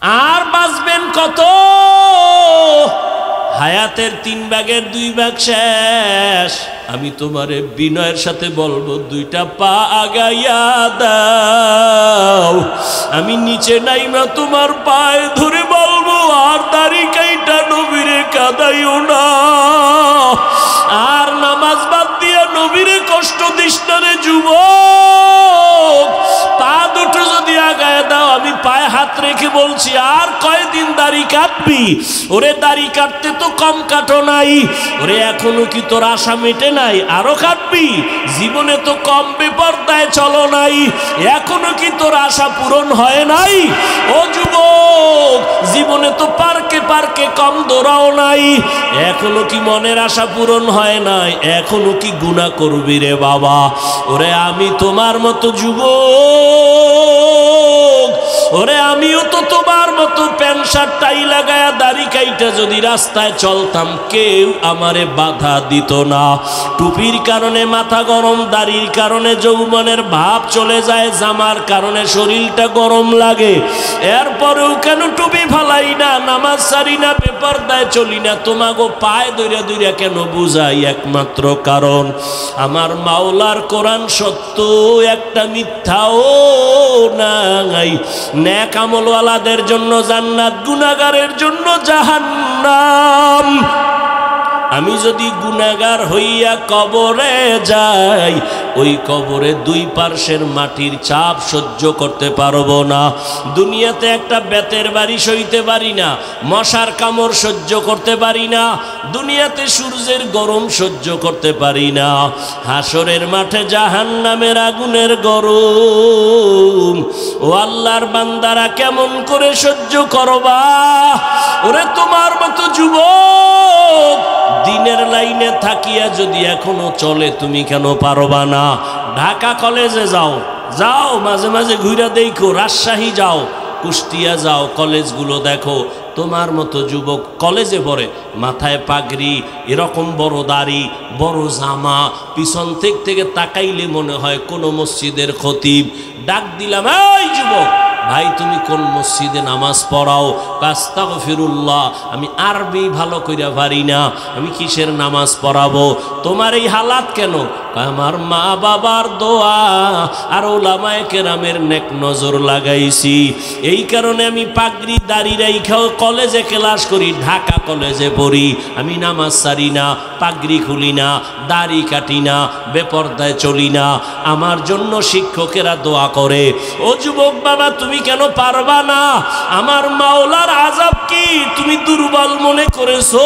আর বাঁচবেন কত? হায়াতের 3 ভাগের 2 ভাগ শেষ। আমি তোমারে বিনয়ের সাথে বলবো, 2টা পা আগাইয়া দাও। আমি নিচে নাইমা তোমার পায়ে ধরে বলবো, আর দাড়ি কাইটা নবীরে কাঁদাইও না, আর নামাজ বাদ দিয়া নবীরে কষ্ট দিস না রে যুবক। পা দুটো যদি আগায় দাও, আমি পায়ে হাত রেখে বলছি, আর কয়দিন দাড়ি কাটবি? ওরে দাড়ি কাটতে তো কম কাটো নাই। ওরে এখনো কি তোর আশা মেটে নাই? আরো কাটবি? জীবনে তো কম বেপরদায় চলো নাই, এখনো কি তোর আশা পূরণ হয় নাই? ও যুবক, জীবনে তো পার্কে পার্কে কম দৌড়াও নাই, এখনো কি মনের আশা পূরণ হয় নাই? এখনো কি গুনাহ করবি রে বাবা? ওরে আমি তোমার মতো যুবক, ওরে আমিও তো তোমার মতো প্যান্ট শার্ট টাই লাগায়া দাড়ি কাইটা যদি রাস্তায় চলতাম, কেউ আমারে বাধা দিত না। টুপির কারণে মাথা গরম, দাড়ির কারণে যৌবনের ভাব চলে যায়, জামার কারণে শরীরটা গরম লাগে, এরপরেও কেন টুপি ফালাই না, নামাজ সারি না, বেপরদায় চলি না? তোমাগো পায়ে দইরা দইরা কেন বুঝাই? একমাত্র কারণ আমার মাওলার কোরআন সত্য, একটা মিথ্যাও নাই। নেক আমলওয়ালাদের জন্য জান্নাত, গুনাহগারের জন্য জাহান্নাম। আমি যদি গুনাহগার হইয়া কবরে যাই, ওই কবরে 2 পার্শ্বের মাটির চাপ সহ্য করতে পারবো না। দুনিয়াতে একটা বেতের বাড়ি সইতে পারি না, মশার কামড় সহ্য করতে পারি না, দুনিয়াতে সূর্যের গরম সহ্য করতে পারি না। হাসরের মাঠে জাহান্নামের আগুনের গরম, ও আল্লাহর বান্দারা কেমন করে সহ্য করবা? ওরে তোমার মতো যুবক দিনের লাইনে থাকিয়া যদি এখনো চলে, তুমি কেন পারবা না? ঢাকা কলেজে যাও, যাও মাঝে মাঝে ঘুরে দেখো, রাজশাহী যাও, কুষ্টিয়া যাও, কলেজগুলো দেখো। তোমার মতো যুবক কলেজে পড়ে, মাথায় পাগড়ি, এরকম বড় দাড়ি, বড় জামা, পিছন থেকে তাকাইলে মনে হয় কোনো মসজিদের খতিব। ডাক দিলাম, এই যুবক ভাই, তুমি কোন মসজিদে নামাজ পড়াও? আস্তাগফিরুল্লাহ, আমি আরবি ভালো কইরা পারি না, আমি কিসের নামাজ পড়াবো? তোমার এই হালাত কেন? আমার মা বাবার দোয়া আর ওলামায়ে কেরামের নেক নজর লাগাইছি, এই কারণে আমি পাগড়ি দাড়ি রাইখাও কলেজে ক্লাস করি, ঢাকা কলেজে পড়ি। আমি নামাজ সারি না, পাগড়ি খুলি না, দাড়ি কাটি না, বেপরদায় চলি না। আমার জন্য শিক্ষকেরা দোয়া করে। ও যুবক বাবা, তুমি কেন পারবা না? আমার মাওলার আযাব কি তুমি দুর্বল মনে করেছো?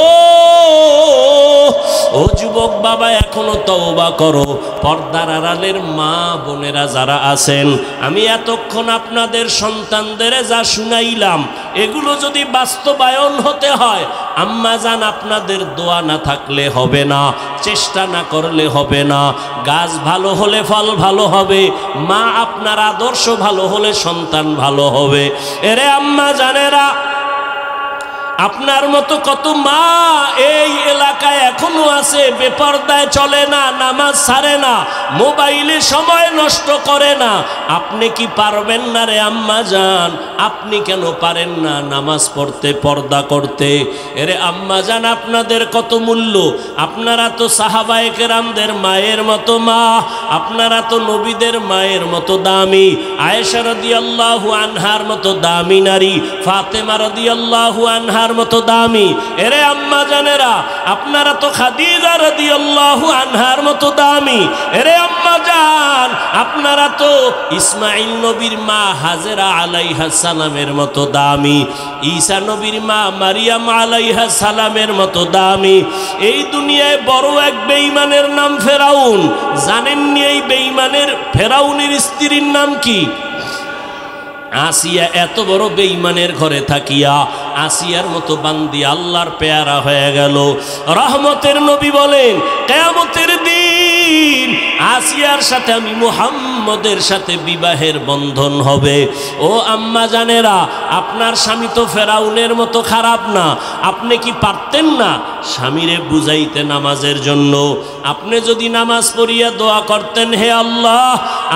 ও যুবক বাবা, এখনো তওবা করো। পর্দার আড়ালের মা বোনেরা যারা আছেন, আমি এতক্ষণ আপনাদের সন্তানদের যা শুনাইলাম, এগুলো যদি বাস্তবায়ন হতে হয়, আম্মা জান আপনাদের দোয়া না থাকলে হবে না, চেষ্টা না করলে হবে না। গাছ ভালো হলে ফল ভালো হবে, মা আপনার আদর্শ ভালো হলে সন্তান ভালো হবে। এরে আম্মা জানেরা, আপনার মতো কত মা এই এলাকায় এখনো আছে, বেপরদায় চলে না, নামাজ ছাড়ে না, মোবাইলে সময় নষ্ট করে না। আপনি কি পারবেন না রে আম্মা জান? আপনি কেন পারেন না নামাজ পড়তে, পর্দা করতে? এরে আম্মা জান, আপনাদের কত মূল্য। আপনারা তো সাহাবায়ে কেরামদের মায়ের মতো মা, আপনারা তো নবীদের মায়ের মতো দামি, আয়েশা রাদিয়াল্লাহু আনহার মতো দামি নারী, ফাতেমা রাদিয়াল্লাহু আনহার মতো দামি। এরে আম্মা জানেরা, আপনারা তো খাদিজা রাদিয়াল্লাহু আনহার মতো দামি। এরে আম্মা জান, আপনারা তো ইসমাইল নবীর মা হাজেরা আলাইহা সালামের মতো দামি, ঈসা নবীর মা মারিয়াম আলাইহা সালামের মতো দামি। এই দুনিয়ায় বড় এক বেঈমানের নাম ফেরাউন। জানেননি এই বেঈমানের ফেরাউনের স্ত্রীর নাম কি? আসিয়া। এত বড় বেঈমানের ঘরে থাকিয়া আসিয়ার মতো বান্দি আল্লাহর পেয়ারা হয়ে গেল। রহমতের নবী বলেন, কিয়ামতের দিন আসিয়ার সাথে আমি মুহাম্মদের সাথে বিবাহের বন্ধন হবে। ও আম্মা জানেরা, আপনার স্বামী তো ফেরাউনের মতো খারাপ না। আপনি কি পারতেন না স্বামীরে বুঝাইতে নামাজের জন্য? আপনি যদি নামাজ পড়িয়া দোয়া করতেন, হে আল্লাহ,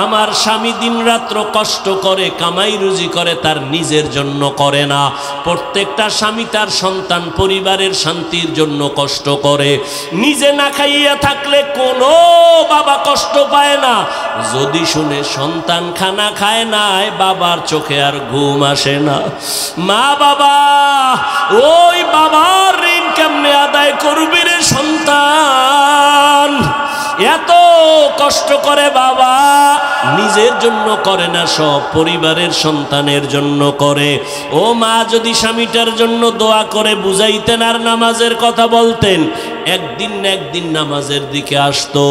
আমার স্বামী দিন রাত্র কষ্ট করে কামাই রুজি করে তার নিজের জন্য করে না। প্রত্যেকটা স্বামী তার সন্তান পরিবারের শান্তির জন্য কষ্ট করে। নিজে না খাইয়া থাকলে কোনো বাবা কষ্ট পায় না। যদি শুনে সন্তান খানা খায় নাই, বাবার চোখে আর ঘুম আসে না। মা বাবা, ওই বাবার ঋণ কেমনে আদায় করবি রে সন্তান? এত কষ্ট করে বাবা, নিজের জন্য করে না, সব পরিবারের সন্তানের জন্য করে। ও মা, যদি স্বামীটার জন্য দোয়া করে বুঝাইতেন আর নামাজের কথা বলতেন, একদিন না একদিন নামাজের দিকে আসতো।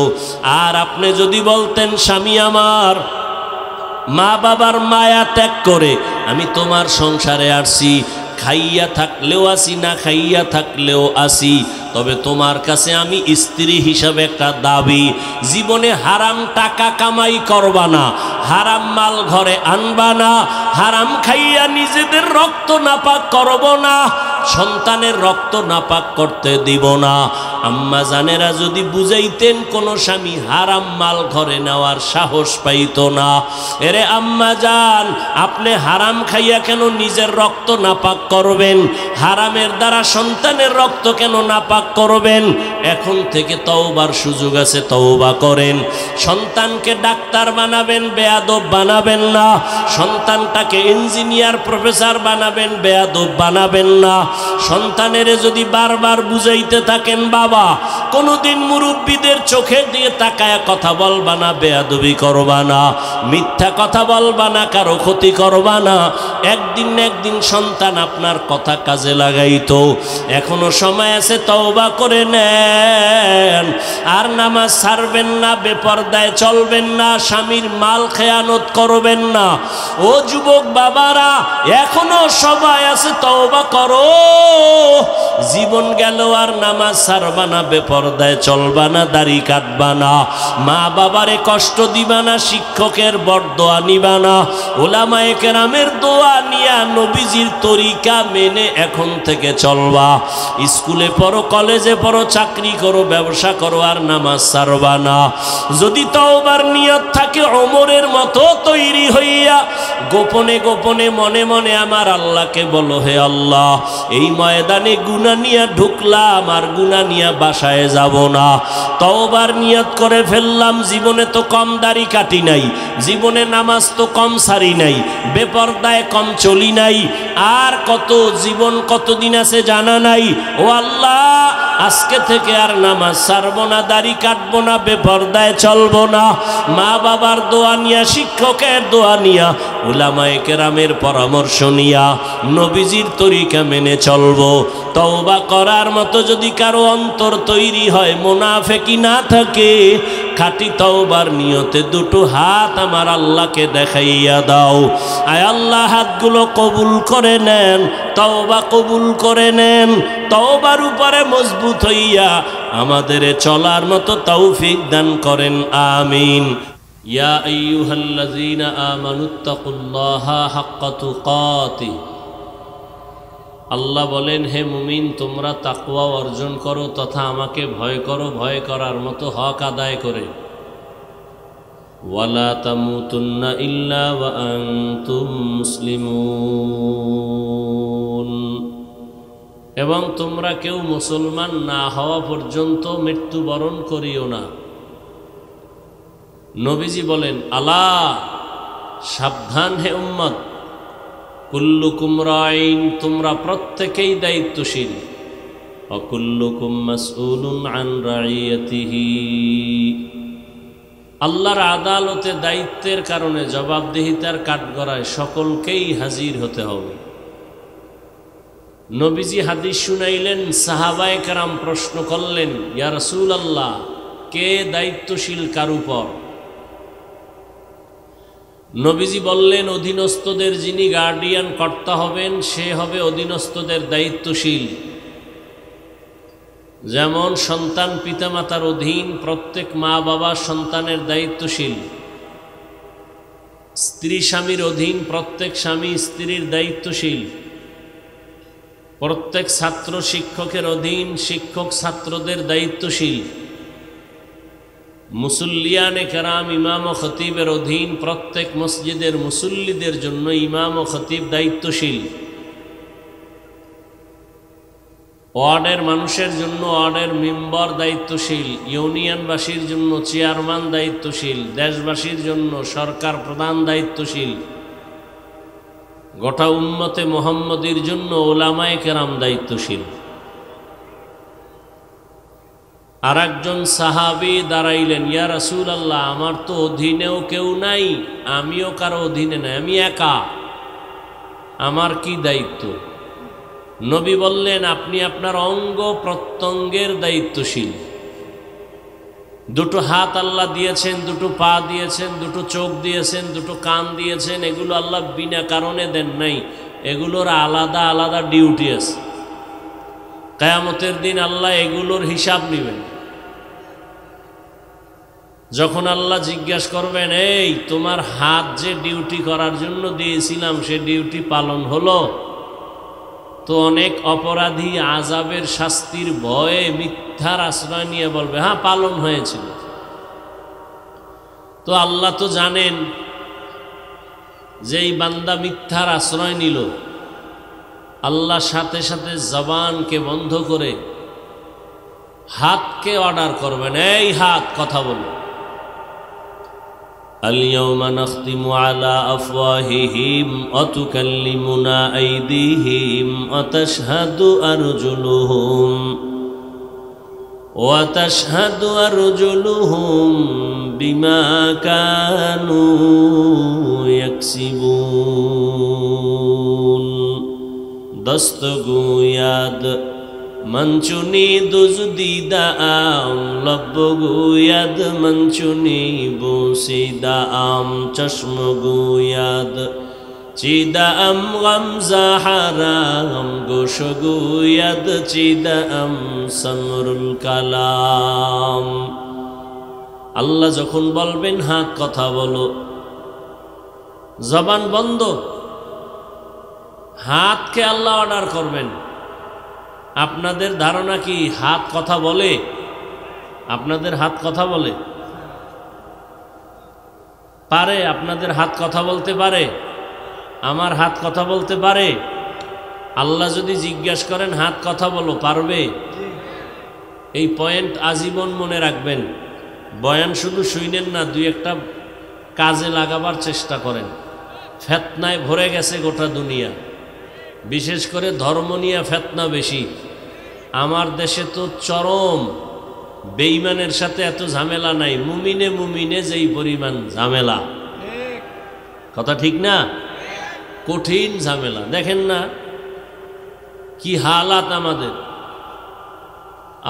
আর আপনি যদি বলতেন, স্বামী আমার মা বাবার মায়া ত্যাগ করে আমি তোমার সংসারে আসছি, খাইয়া থাকলেও আসি, না খাইয়া থাকলেও আসি, তবে তোমার কাছে আমি স্ত্রী হিসাবে একটা দাবি, জীবনে হারাম টাকা কামাই করবা না, হারাম মাল ঘরে আনবা না, হারাম খাইয়া নিজেদের রক্ত নাপাক করব না, সন্তানের রক্ত নাপাক করতে দিব না। আম্মা জানেরা যদি বুঝাইতেন, কোনো স্বামী হারাম মাল ঘরে নেওয়ার সাহস পাইত না। এরে আম্মা জান, আপনি হারাম খাইয়া কেন নিজের রক্ত নাপাক করবেন? হারামের দ্বারা সন্তানের রক্ত কেন নাপাক করবেন? এখন থেকে তওবার সুযোগ আছে, তওবা করেন। সন্তানকে ডাক্তার বানাবেন, বেয়াদব বানাবেন না। সন্তানটাকে ইঞ্জিনিয়ার প্রফেসর বানাবেন, বেয়াদব বানাবেন না। সন্তানের যদি বারবার বুঝাইতে থাকেন, বাবা কোনোদিন মুরব্বীদের চোখে দিয়ে তাকায়া কথা বলবা না, বেয়াদবি করবা না, মিথ্যা কথা বলবা না, কারো ক্ষতি করবা না, একদিন না একদিন সন্তান আপনার কথা কাজে লাগাইতো। এখনো সময় আছে, তওবা করে নেন। আর নামাজ ছাড়বেন না, বেপরদায় চলবেন না, স্বামীর মাল খেয়ানত করবেন না। ও যুবক বাবারা, এখনো সময় আছে, তওবা করো। জীবন গেল আর নামাজ ছাড়বা না, বেপরদায় চলবা না, দাড়ি কাটবা না, মা বাবারে কষ্ট দিবা না, শিক্ষকের বরদোয়া নিবা না, ওলামায়ে কেরামের দোয়া নিয়া নবীজির তরিকা মেনে এখন থেকে চলবা। স্কুলে পড়ো, কলেজে পড়ো, চাকরি করো, ব্যবসা করো, আর নামাজ ছাড়বা না। যদি তওবার নিয়ত থাকে, ওমরের মতো তৈরি হইয়া গোপনে গোপনে মনে মনে আমার আল্লাহকে বলো, হে আল্লাহ, এই ময়দানে গুনাহ নিয়ে ঢুকলাম, আর গুনাহ নিয়ে বাসায় যাব না। তওবার নিয়ত করে ফেললাম, জীবনে তো কম দাড়ি কাটি নাই, জীবনে নামাজ তো কম সারি নাই, বেপরদায় কম চলি নাই, আর কত জীবন কতদিন আছে জানা নাই। ও আল্লাহ, আজকে থেকে আর নামাজ ছাড়বো না, দাড়ি কাটবো না, বেপরদায় চলবো না। মা বাবার দোয়া নিয়া, শিক্ষকের দোয়া নিয়া, উলামায়ে কেরামের পরামর্শ নিয়া নবীজির তরিকা মেনে চলবো। তওবা করার মতো যদি কারো অন্তর তৈরি হয়, মুনাফিকি না থাকে, খাঁটি তওবার নিয়তে দুটো হাত আমার আল্লাহকে দেখাইয়া দাও। আয় আল্লাহ, হাতগুলো কবুল করে নেন, তওবা কবুল করে নেন। তওবার উপরে মজবুত হইয়া আমাদের চলার মতো তৌফিক দান করেন, আমিন। ইয়া আইয়ুহাল্লাযীনা আমানুত্তাকুল্লাহা হাক্কা তুকাতিহ। আল্লাহ বলেন, হে মুমিন, তোমরা তাকওয়া অর্জন করো তথা আমাকে ভয় করো, ভয় করার মতো হক আদায় করে। ওয়ালা তামুতুন্না ইল্লা ওয়া আনতুম মুসলিমুন। এবং তোমরা কেউ মুসলমান না হওয়া পর্যন্ত মৃত্যুবরণ করিও না। নবীজি বলেন, আলা, সাবধান হে উম্মত, কুল্লুকুম রাইন, তোমরা প্রত্যেকেই দায়িত্বশীল, ওয়া কুল্লুকুম মাসউলুন আন রাইয়াতিহি। আল্লাহর আদালতে দায়িত্বের কারণে জবাবদিহিতার কাঠগড়ায় সকলকেই হাজির হতে হবে। নবীজি হাদিস শুনাইলেন, সাহাবায়ে কেরাম প্রশ্ন করলেন, ইয়া রাসূলুল্লাহ, কে দায়িত্বশীল কার উপর? নবীজি বললেন, অধীনস্থদের যিনি গার্ডিয়ান কর্তা হবেন, সে হবে অধীনস্থদের দায়িত্বশীল। যেমন সন্তান পিতামাতার অধীন, প্রত্যেক মা বাবা সন্তানের দায়িত্বশীল। স্ত্রী স্বামীর অধীন, প্রত্যেক স্বামী স্ত্রীর দায়িত্বশীল। প্রত্যেক ছাত্র শিক্ষকের অধীন, শিক্ষক ছাত্রদের দায়িত্বশীল। মুসল্লিয়ানে কেরাম ইমাম ও খতিবের অধীন প্রত্যেক মসজিদের মুসল্লিদের জন্য ইমাম ও খতিব দায়িত্বশীল। ওয়ার্ডের মানুষের জন্য ওয়ার্ডের মেম্বার দায়িত্বশীল, ইউনিয়নবাসীর জন্য চেয়ারম্যান দায়িত্বশীল, দেশবাসীর জন্য সরকার প্রধান দায়িত্বশীল, গোটা উম্মতে মুহাম্মদীর জন্য উলামায়ে কেরাম দায়িত্বশীল। আর একজন সাহাবী দাঁড়াইলেন, ইয়া রাসূলুল্লাহ, আমার তো অধীনেও কেউ নাই, আমিও কারো অধীনে নাই, আমি একা, আমার কি দায়িত্ব? নবী বললেন, আপনি আপনার অঙ্গ প্রত্যঙ্গের দায়িত্বশীল। দুটো হাত আল্লাহ দিয়েছেন, দুটো পা দিয়েছেন, দুটো চোখ দিয়েছেন, দুটো কান দিয়েছেন, এগুলো আল্লাহ বিনা কারণে দেন নাই, এগুলোর আলাদা আলাদা ডিউটি আছে। কিয়ামতের দিন আল্লাহ এগুলোর হিসাব নেবেন। যখন আল্লাহ জিজ্ঞাসা করবেন, এই তোমার হাত যে ডিউটি করার জন্য দিয়েছিলাম সে ডিউটি পালন হলো? তো অনেক অপরাধী আযাবের শাস্তির ভয়ে মিথ্যার আশ্রয় নিয়ে বলবে, হ্যাঁ পালন হয়েছিল। তো আল্লাহ তো জানেন যে এই বান্দা মিথ্যার আশ্রয় নিল। আল্লাহ সাথে সাথে জবানকে বন্ধ করে হাতকে অর্ডার করবেন, এই হাত কথা বলো। اليوم نختم على أفواههم وتكلمنا أيديهم وتشهد أرجلهم بما كانوا يكسبون دست گوید من چونی دزدیدم لب گوید من چونی بوسیدم چشم گوید چیدم غم زحرم گوش گوید چیدم سمر الکلام আল্লাহ যখন বলবেন হাত কথা বলো, জবান বন্ধ, হাতকে আল্লাহ অর্ডার করবেন। আপনাদের ধারণা কি হাত কথা বলে? আপনাদের হাত কথা বলে? পারে? আপনাদের হাত কথা বলতে পারে? আমার হাত কথা বলতে পারে? আল্লাহ যদি জিজ্ঞাসা করেন হাত কথা বলো, পারবে? এই পয়েন্ট আজীবন মনে রাখবেন। বয়ান শুধু শুনেন না, দুই একটা কাজে লাগাবার চেষ্টা করেন। ফেতনায় ভরে গেছে গোটা দুনিয়া, বিশেষ করে ধর্ম নিয়ে ফেতনা বেশি। আমার দেশে তো চরম বেঈমানের সাথে এত ঝামেলা নাই, মুমিনে মুমিনে যেই পরিমাণ ঝামেলা, কথা ঠিক না? কঠিন ঝামেলা। দেখেন না কি হালাত আমাদের।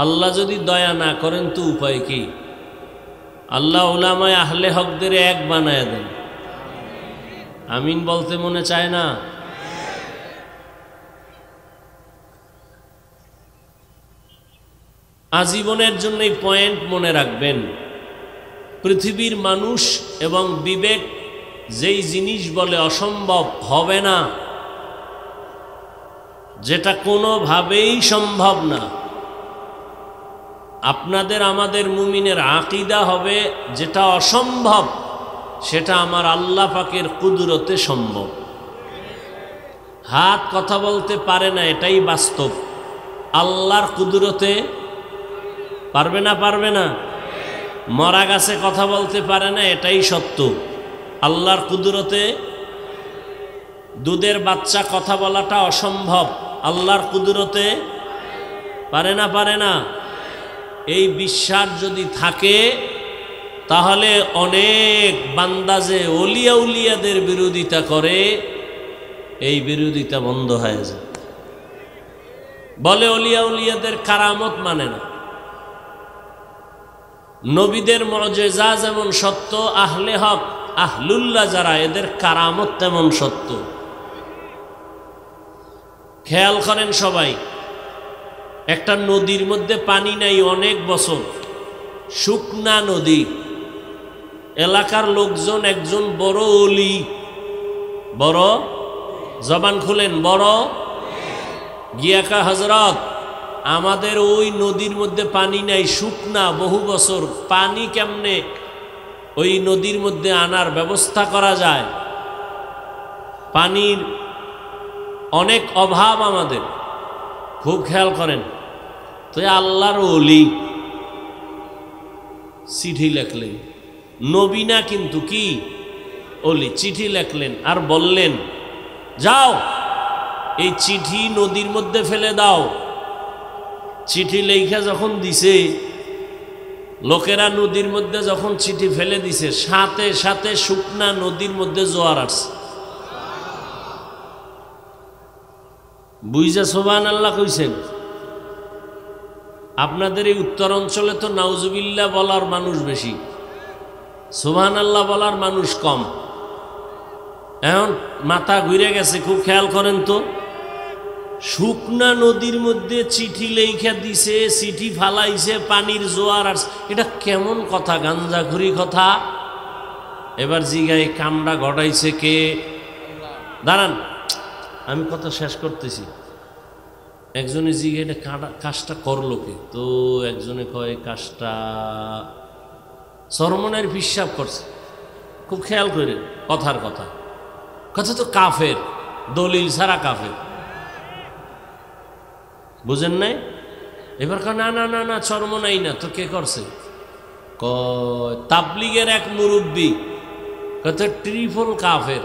আল্লাহ যদি দয়া না করেন তো উপায় কি? আল্লাহ উলামায়ে আহলে হকদের এক বানায় দেন। আমিন বলতে মনে চায় না? আজীবনের জন্য এই পয়েন্ট মনে রাখবেন। পৃথিবীর মানুষ এবং বিবেক যেই জিনিস বলে অসম্ভব হবে না, যেটা কোনোভাবেই সম্ভব না, আপনাদের আমাদের মুমিনের আকীদা হবে যেটা অসম্ভব সেটা আমার আল্লাহ পাকের কুদরতে সম্ভব। হাত কথা বলতে পারে না, এটাই বাস্তব। আল্লাহর কুদরতে পারবে না? পারবে না? মরা গাছে কথা বলতে পারে না, এটাই সত্য। আল্লাহর কুদরতে দুধের বাচ্চা কথা বলাটা অসম্ভব, আল্লাহর কুদরতে পারে না? পারে না? এই বিশ্বাস যদি থাকে তাহলে অনেক বান্দা যে ওলিয়া উলিয়াদের বিরোধিতা করে, এই বিরোধিতা বন্ধ হয়ে যায়। বলে ওলিয়া উলিয়াদের কারামত মানে না। নবীদের মুজিজা যেমন সত্য, আহলে হক আহলুল্লাহ যারা, এদের কারামত তেমন সত্য। খেয়াল করেন সবাই, একটা নদীর মধ্যে পানি নাই অনেক বছর, শুকনা নদী, এলাকার লোকজন একজন বড় ওলি, বড়, জবান খুলেন, বড়, গিয়াকা হজরত আমাদের ওই নদীর মধ্যে পানি নাই, শুকনা বহু বছর, পানি কেমনে ওই নদীর মধ্যে আনার ব্যবস্থা করা যায়? পানির অনেক অভাব আমাদের, খুব খেয়াল করেন। তো আল্লাহর ওলি চিঠি লেখলেন, নবী না কিন্তু, কি ওলি, চিঠি লেখলেন আর বললেন যাও এই চিঠি নদীর মধ্যে ফেলে দাও। চিঠি লেখা যখন দিছে, লোকেরা নদীর মধ্যে যখন চিঠি ফেলে দিছে, সাথে সাথে শুকনা নদীর মধ্যে জোয়ার আসছে। বুঝা সুবহানাল্লাহ কইছেন? আপনাদের এই উত্তর অঞ্চলে তো নাউজুবিল্লাহ বলার মানুষ বেশি, সুবহানাল্লাহ বলার মানুষ কম। এখন মাথা ঘুরে গেছে, খুব খেয়াল করেন তো। শুকনা নদীর মধ্যে চিঠি লেখা দিছে, চিঠি ফালাইছে, পানির জোয়ার আর এটা কেমন কথা? গাঞ্জাখুরি কথা। এবার জিগায় কামড়া ঘটাইছে কে? দাঁড়ান, আমি কথা শেষ করতেছি। একজনে জিগে এটা কাজটা করলো কে? তো একজনে কয় কাজটা সরমনের হিসাব করছে। খুব খেয়াল করে কথার কথা, কথা তো কাফের, দলিল ছাড়া কাফের, বুঝেন নাই? এবার না না না না চরমনাই না, তো কে করছে? কয় তাবলিগের এক মুরব্বী, কত ট্রিপল কাফের।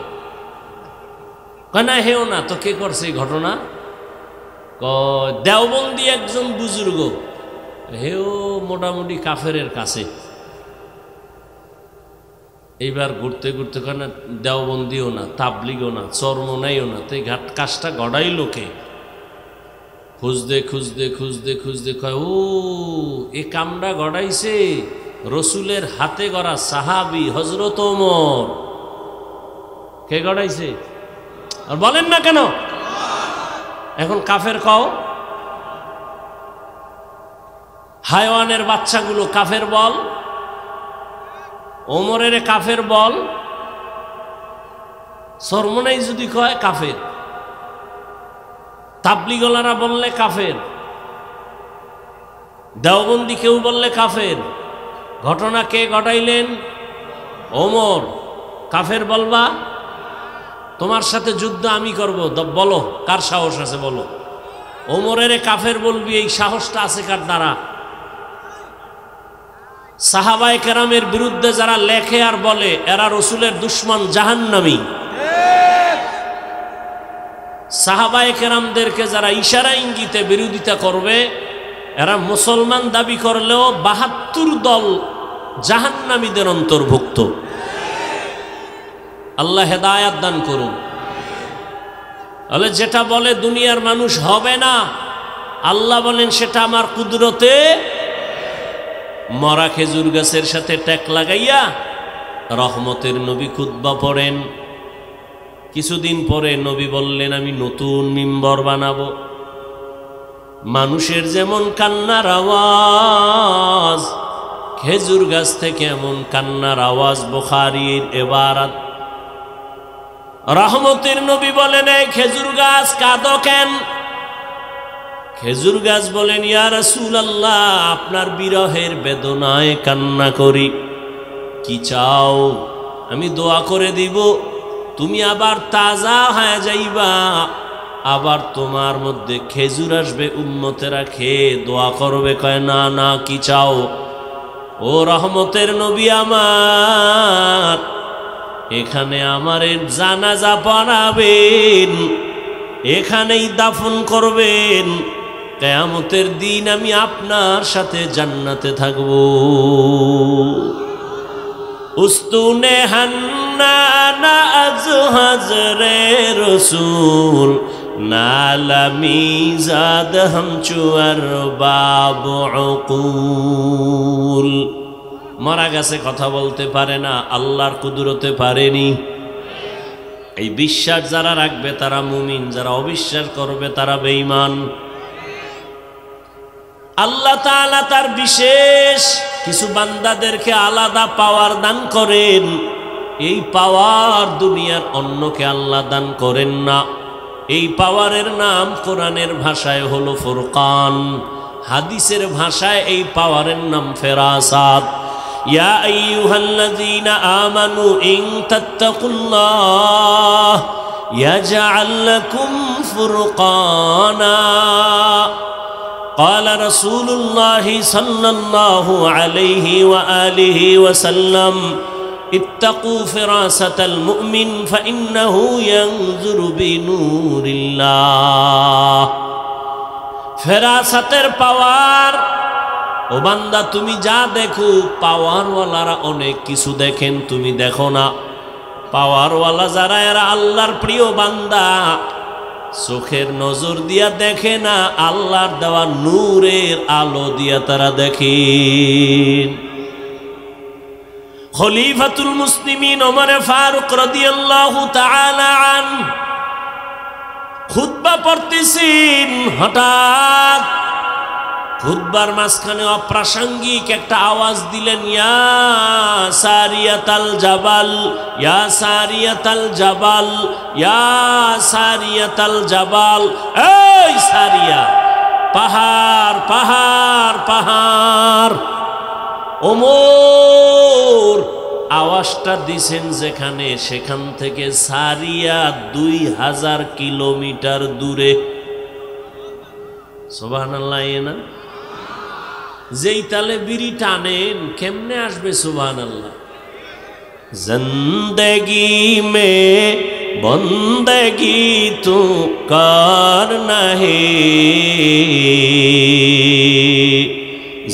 কয় না হেও না, তো কে করছে এই ঘটনা? কয় দেওবন্দি একজন বুজুর্গ, হেও মোটামুটি কাফেরের কাছে। এইবার ঘুরতে ঘুরতে কয় না দেওবন্দিও না, তাবলিগও না, চরমনাইও না, তো এই কাজটা গড়াই লোকে খুঁজতে খুঁজতে খুঁজতে খুঁজতে কয় ও এ কামড়া গড়াইছে রসুলের হাতে গড়া সাহাবি হযরত ওমর। কে গড়াইছে? আর বলেন না কেন? এখন কাফের কও। হায়ওয়ানের বাচ্চাগুলো কাফের বল, ওমরের কাফের বল, সরমনাই যদি কয় কাফের, তাবলিগলারা বললে কাফের, দেওবন্দি কেউ বললে কাফের। ঘটনা কে ঘটাইলেন? ওমর। কাফের বলবা? তোমার সাথে যুদ্ধ আমি করব, বলো কার সাহস আছে বলো। ওমরের কাফের বলবি, এই সাহসটা আছে কার দ্বারা? সাহাবায়ে কেরামের বিরুদ্ধে যারা লেখে আর বলে এরা রসুলের দুশমন, জাহান্নামী। সাহাবায়ে কেরামদেরকে যারা ইশারা ইঙ্গিতে বিরোধিতা করবে এরা মুসলমান দাবি করলেও ৭২ দল জাহান্নামীদের অন্তর্ভুক্ত। আল্লাহ হেদায়াত দান করুন। তাহলে যেটা বলে দুনিয়ার মানুষ হবে না, আল্লাহ বলেন সেটা আমার কুদরতে। মরা খেজুর গাছের সাথে ট্যাক লাগাইয়া রহমতের নবী খুতবা পড়েন। কিছুদিন পরে নবী বললেন আমি নতুন মিম্বর বানাবো। মানুষের যেমন কান্নার আওয়াজ, খেজুর গাছ থেকে এমন কান্নার আওয়াজ। বুখারীর এবারাত। রহমতের নবী বলেন এই খেজুর গাছ কাঁদো কেন? খেজুর গাছ বলেন ইয়া রাসূলুল্লাহ আপনার বিরহের বেদনায় কান্না করি। কি চাও? আমি দোয়া করে দিব, তুমি আবার তাজা হয়ে যাইবা, আবার তোমার মধ্যে খেজুর আসবে, উম্মতেরা খেয়ে দোয়া করবে। কয় না না, কি চাও? ও রহমতের নবী আমার, এখানে আমারে জানাজা পড়াবেন, এখানেই দাফন করবেন, কিয়ামতের দিন আমি আপনার সাথে জান্নাতে থাকব। উস্তুনে হান্নানা আজ হাজরে রসুল নালামি জাদ হামচুয়ার বাবু উকুল। মারা গেছে, কথা বলতে পারে না, আল্লাহর কুদরতে পারেনি। এই বিশ্বাস যারা রাখবে তারা মুমিন, যারা অবিশ্বাস করবে তারা বেঈমান। আল্লাহ তাআলা তার বিশেষ কিছু বান্দাদেরকে আলাদা পাওয়ার দান করেন। এই পাওয়ার দুনিয়ার অন্যকে আল্লাহ দান করেন না। এই পাওয়ারের নাম কোরআনের ভাষায় হলো ফুরকান, হাদিসের ভাষায় এই পাওয়ারের নাম ফেরাসাত। ইয়া আইয়ুহাল্লাযীনা আমানু ইন তাত্তাকুল্লাহ ইয়াজআল লাকুম ফুরকানা। قال رسول الله صلى الله عليه وآله وسلم اتقوا فراسة المؤمن فإنه ينظر بنور الله। ফেরাসাতের পাওয়ার, ও বান্দা তুমি যা দেখো, পাওয়ারওয়ালারা অনেক কিছু দেখেন, তুমি দেখো না। পাওয়ারওয়ালা যারা এরা আল্লাহর প্রিয় বান্দা, চোখের নজর দিয়া দেখে না, আল্লাহর দেওয়া নূরের আলো দিয়া তারা দেখেন। খলিফাতুল মুসলিমিন ওমর ফারুক রাদিয়াল্লাহু তাআলা আনহু খুতবা পড়তেছেন, হঠাৎ খুতবার মাঝখানে অপ্রাসঙ্গিক একটা আওয়াজ দিলেন, ইয়া সারিয়াতাল জাবাল, ইয়া সারিয়াতাল জাবাল, ইয়া সারিয়াতাল জাবাল। এই সারিয়া, পাহাড় পাহাড় পাহাড়। ওমর আওয়াজটা দিছেন যেখানে, সেখান থেকে সারিয়া 2000 কিলোমিটার দূরে। সুবহানাল্লাহ। না যেই তালে বিড়ি টানেন, কেমনে আসবে সুবহানাল্লাহ। জিন্দেগি মে বন্দেগি তু করনা হে,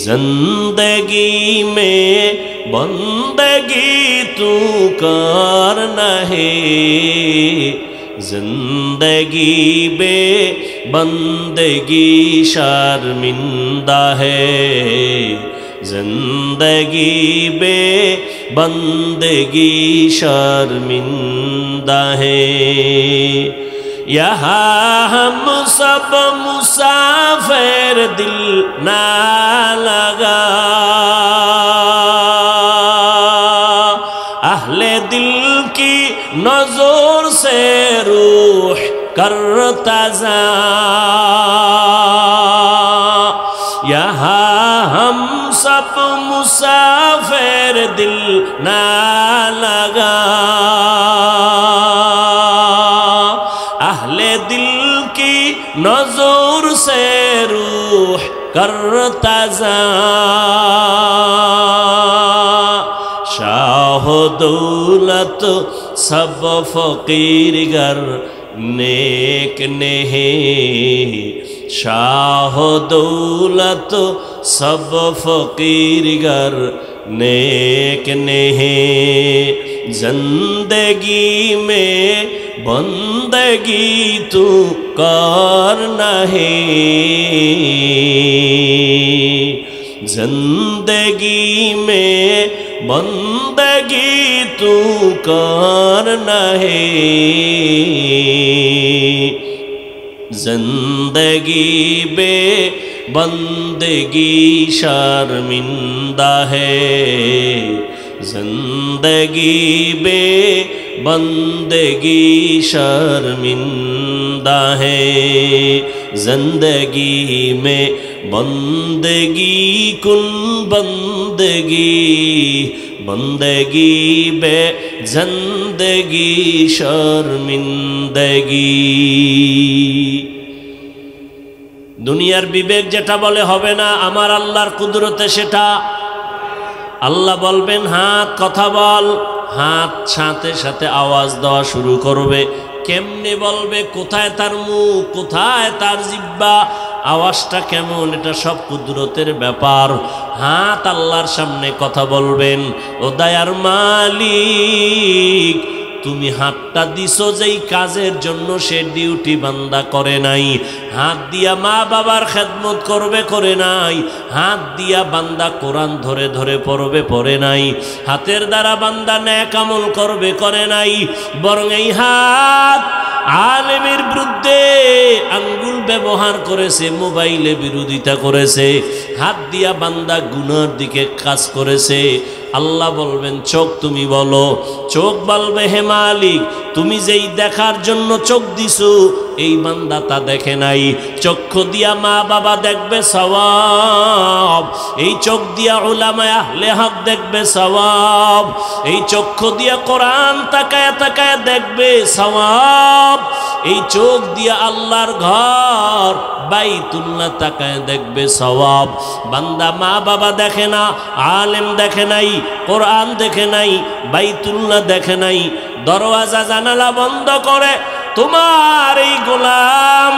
जिंदगी में बंदगी तू करना है, जिंदगी बे बंदगी शर्मिंदा है, जिंदगी बे बंदगी शर्मिंदा है। यहाँ हम सब मुसाफिर, दिल ना लगा, अहले दिल की नजर से रूह करता जा। यहाँ हम सब मुसाफिर, दिल ना लगा, अहले दिल की नजर से रूह करता जा। शाह दौलत सब फकीर गर नेक नेहे, शाह दौलत सब फकीर गर नेक नेहे, जिंदगी में बंदगी तू करना है, जिंदगी में बंदगी तू करना है, जिंदगी बे बंदगी शर्मिंदा है, जिंदगी बे बंदगी शर्मिंदा है, जिंदगी में बंदगी कुन बंदगी, बंदगी बे जिंदगी शर्मिंदगी। দুনিয়ার বিবেক যেটা বলে হবে না, আমার আল্লাহর কুদরতে সেটা। আল্লাহ বলবেন হাত কথা বল, হাত সাথে সাথে আওয়াজ দেওয়া শুরু করবে। কেমনে বলবে, কোথায় তার মুখ, কোথায় তার জিহ্বা, আওয়াজটা কেমন, এটা সব কুদরতের ব্যাপার। হাত আল্লাহর সামনে কথা বলবেন, ও দয়ার মালিক, তুমি হাতটা দিছো যেই কাজের জন্য সে ডিউটি বান্দা করে নাই। হাত দিয়া মা বাবার খেদমত করবে, করে নাই। হাত দিয়া বান্দা কোরআন ধরে ধরে পড়বে, পড়ে নাই। হাতের দ্বারা বান্দা নেক আমল করবে, করে নাই। বরং এই হাত আলেমের বিরুদ্ধে আঙ্গুল ব্যবহার করেছে, মোবাইলে বিরোধিতা করেছে। হাত দিয়া বান্দা গুনার দিকে কাজ করেছে। আল্লাহ বলবেন চোখ তুমি বলো। চোখ বলবে হে মালিক, তুমি যেই দেখার জন্য চোখ দিছো এই বান্দা তা দেখে নাই। চক্ষু দিয়া মা বাবা দেখবে সওয়াব, এই চোখ দিয়া উলামায়ে আহলে হক দেখবে সওয়াব, এই চক্ষু দিয়া কোরআন তাকায় তাকায় দেখবে সওয়াব, এই চোখ দিয়া আল্লাহর ঘর বাইতুল্লাহ তাকায় দেখবে সওয়াব। বান্দা মা বাবা দেখে না, আলেম দেখে নাই, কোরআন দেখে নাই, বাইতুল্লাহ দেখে নাই, দরওয়াজা জানালা বন্ধ করে তোমার এই গোলাম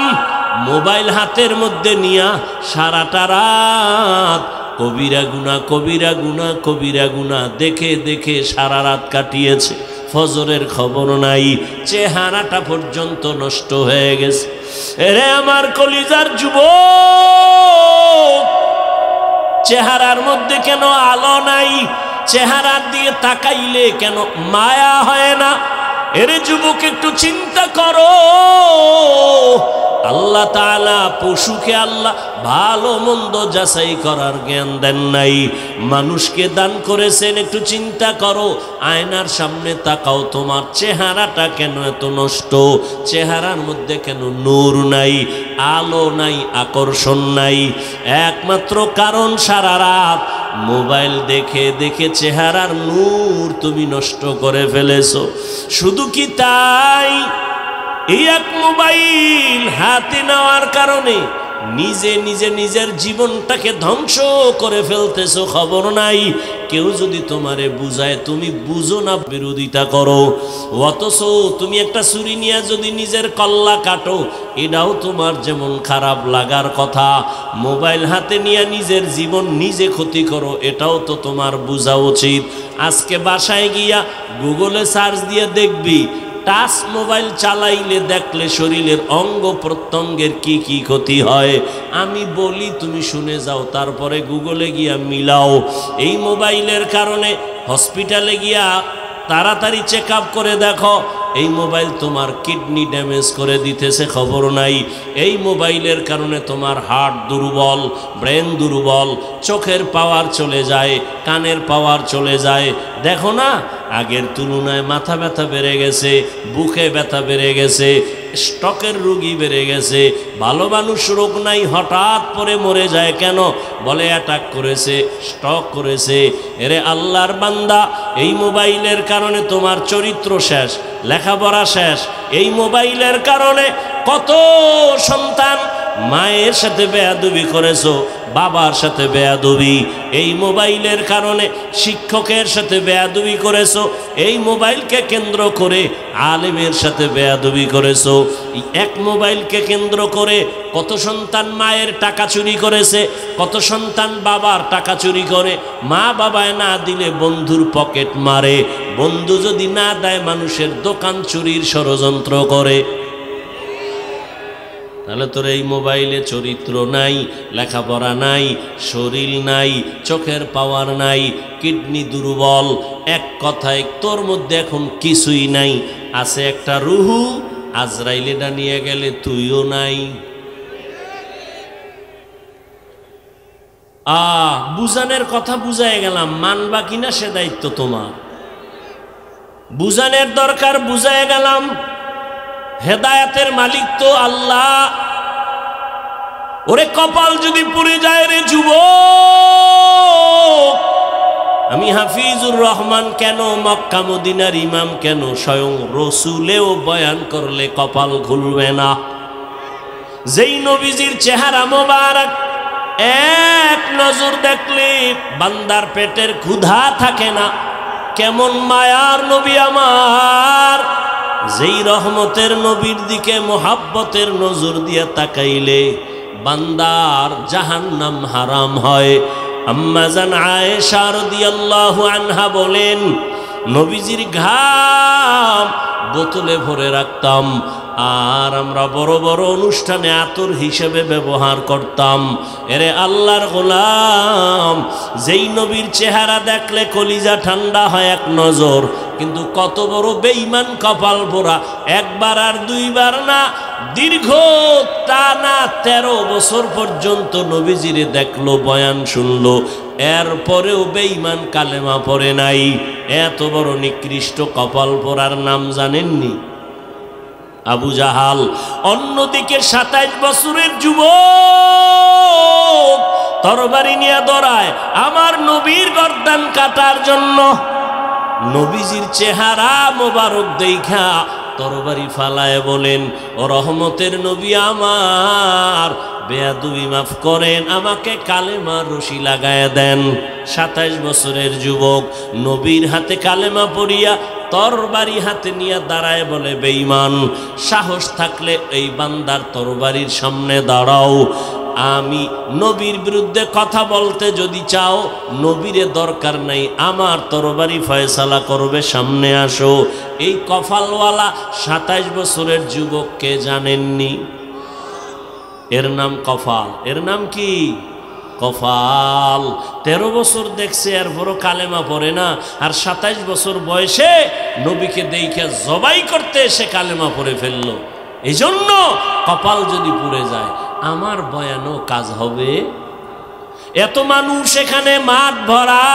মোবাইল হাতের মধ্যে নিয়া সারাটা রাত কবিরা গুনাহ কবিরা গুনাহ কবিরা গুনাহ দেখে দেখে সারা রাত কাটিয়েছে। ফজরের খবর নাই, চেহারাটা পর্যন্ত নষ্ট হয়ে গেছে। এরে আমার কলিজার যুবক, চেহারার মধ্যে কেন আলো নাই? চেহারার দিয়ে তাকাইলে কেন মায়া হয় না? এরে যুবক একটু চিন্তা করো। আল্লাহ তাআলা পশুকে আল্লাহ ভালো মন্দ যাচাই করার জ্ঞান দেন নাই, মানুষকে দান করেছেন। একটু চিন্তা করো, আয়নার সামনে তাকাও, তোমার চেহারাটা কেন এত নষ্ট? চেহারার মধ্যে কেন নূর নাই, আলো নাই, আকর্ষণ নাই? একমাত্র কারণ সারা রাত মোবাইল দেখে দেখে চেহারার নূর তুমি নষ্ট করে ফেলেছো। শুধু কি তাই? এই এক মোবাইল হাতে নেওয়ার কারণে নিজে নিজে নিজের জীবনটাকে ধ্বংস করে ফেলতেছো, খবর নাই। কেউ যদি তোমারে বুঝায় তুমি বুঝো না, বিরোধিতা করো। অথচ তুমি একটা ছুরি নিয়ে যদি নিজের কল্লা কাটো, এটাও তোমার যেমন খারাপ লাগার কথা। মোবাইল হাতে নিয়ে নিজের জীবন নিজে ক্ষতি করো, এটাও তো তোমার বোঝা উচিত। আজকে বাসায় গিয়া গুগলে সার্চ দিয়ে দেখবি টাচ মোবাইল চালাইলে দেখলে শরীরের অঙ্গ প্রত্যঙ্গের কি কি ক্ষতি হয়। আমি বলি তুমি শুনে যাও, তারপরে গুগলে গিয়া মিলাও। এই মোবাইলের কারণে হসপিটালে গিয়া তাড়াতাড়ি চেক আপ করে দেখো, এই মোবাইল তোমার কিডনি ড্যামেজ করে দিতেছে, খবর নাই। এই মোবাইলের কারণে তোমার হার্ট দুর্বল, ব্রেন দুর্বল, চোখের পাওয়ার চলে যায়, কানের পাওয়ার চলে যায়। দেখো না, আগের তুলনায় মাথা ব্যথা বেড়ে গেছে, বুকে ব্যথা বেড়ে গেছে, স্ট্রোকের রোগী বেড়ে গেছে। ভালো মানুষ রোগ নাই, হঠাৎ করে মরে যায় কেন? বলে অ্যাটাক করেছে, স্ট্রোক করেছে। এরে আল্লাহর বান্দা, এই মোবাইলের কারণে তোমার চরিত্র শেষ, লেখাপড়া শেষ। এই মোবাইলের কারণে কত সন্তান মায়ের সাথে বেয়াদবি করেছো, বাবার সাথে বেয়াদবি। এই মোবাইলের কারণে শিক্ষকের সাথে বেয়াদবি করেছো, এই মোবাইলকে কেন্দ্র করে আলেমের সাথে বেয়াদবি করেছো। এক মোবাইলকে কেন্দ্র করে কত সন্তান মায়ের টাকা চুরি করেছে, কত সন্তান বাবার টাকা চুরি করে। মা বাবায় না দিলে বন্ধুর পকেট মারে, বন্ধু যদি না দেয় মানুষের দোকান চুরির ষড়যন্ত্র করে। তাহলে তোর এই মোবাইলে চরিত্র নাই, লেখাপড়া নাই, শরীর নাই, চোখের পাওয়ার নাই, কিডনি দুর্বল। এক কথায় তোর মধ্যে এখন কিছুই নাই, আছে একটা রুহু। আজরাইলেটা নিয়ে গেলে তুইও নাই। বুঝানের কথা বুঝাই গেলাম, মানবা কিনা সে দায়িত্ব তোমার। বুঝানের দরকার, বুঝাই গেলাম। হেদায়েতের মালিক তো আল্লাহ। ওরে কপাল যদি পুড়ে যায় রে যুবক, আমি হাফিজুর রহমান কেন, মক্কা মদিনার ইমাম কেন, স্বয়ং রসুলেও বয়ান করলে কপাল খুলবে না। যেই নবীজির চেহারা মোবারক এক নজর দেখলে বান্দার পেটের ক্ষুধা থাকে না। কেমন মায়ার নবী আমার, যেই রহমতের নবীর দিকে মোহাব্বতের নজর দিয়ে তাকাইলে বান্দার জাহান্নাম হারাম হয়। আম্মা জান আয়েশা রাদিয়াল্লাহু আনহা বলেন, নবীজির ঘাম বোতলে ভরে রাখতাম, আর আমরা বড় বড় অনুষ্ঠানে আতর হিসেবে ব্যবহার করতাম। এরে আল্লাহর গোলাম, যেই নবীর চেহারা দেখলে কলিজা ঠান্ডা হয় এক নজর, কিন্তু কত বড় বেঈমান কপাল পোড়া, একবার আর দুইবার না, দীর্ঘ টানা 13 বছর পর্যন্ত নবীজিরে দেখলো, বয়ান শুনলো, এরপরেও বেঈমান কালেমা পড়ে নাই। এত বড় নিকৃষ্ট কপাল পোড়ার নাম জানেননি? আবু জাহাল। অন্যদিকে 27 বছরের যুবক তরবারি নিয়ে দৌড়ায় আমার নবীর গর্দান কাটার জন্য। নবীজির চেহারা মোবারক দেইখা তরবারি ফালায় বলেন, ও রহমতের নবী আমার, বেয়াদবি মাফ করেন, আমাকে কালেমার রশি লাগায় দেন। 27 বছরের যুবক নবীর হাতে কালেমা পড়িয়া তরবারি হাতে নিয়ে দাঁড়ায় বলে, বেঈমান, সাহস থাকলে এই বান্দার তরবারির সামনে দাঁড়াও। আমি নবীর বিরুদ্ধে কথা বলতে যদি চাও, নবীরে দরকার নাই, আমার তরবারি ফয়সালা করবে, সামনে আসো। এই কফালওয়ালা 27 বছরের যুবককে জানেননি? এর নাম কফাল। এর নাম কি? কফাল। 13 বছর দেখছে, এরপরও কালেমা পড়ে না, আর 27 বছর বয়সে নবীকে দেইখা জবাই করতে এসে কালেমা পড়ে ফেললো। এই জন্য কপাল যদি পুড়ে যায়, আমার বয়ানও কাজ হবে। এত মানুষ এখানে, মাঠ ভরা,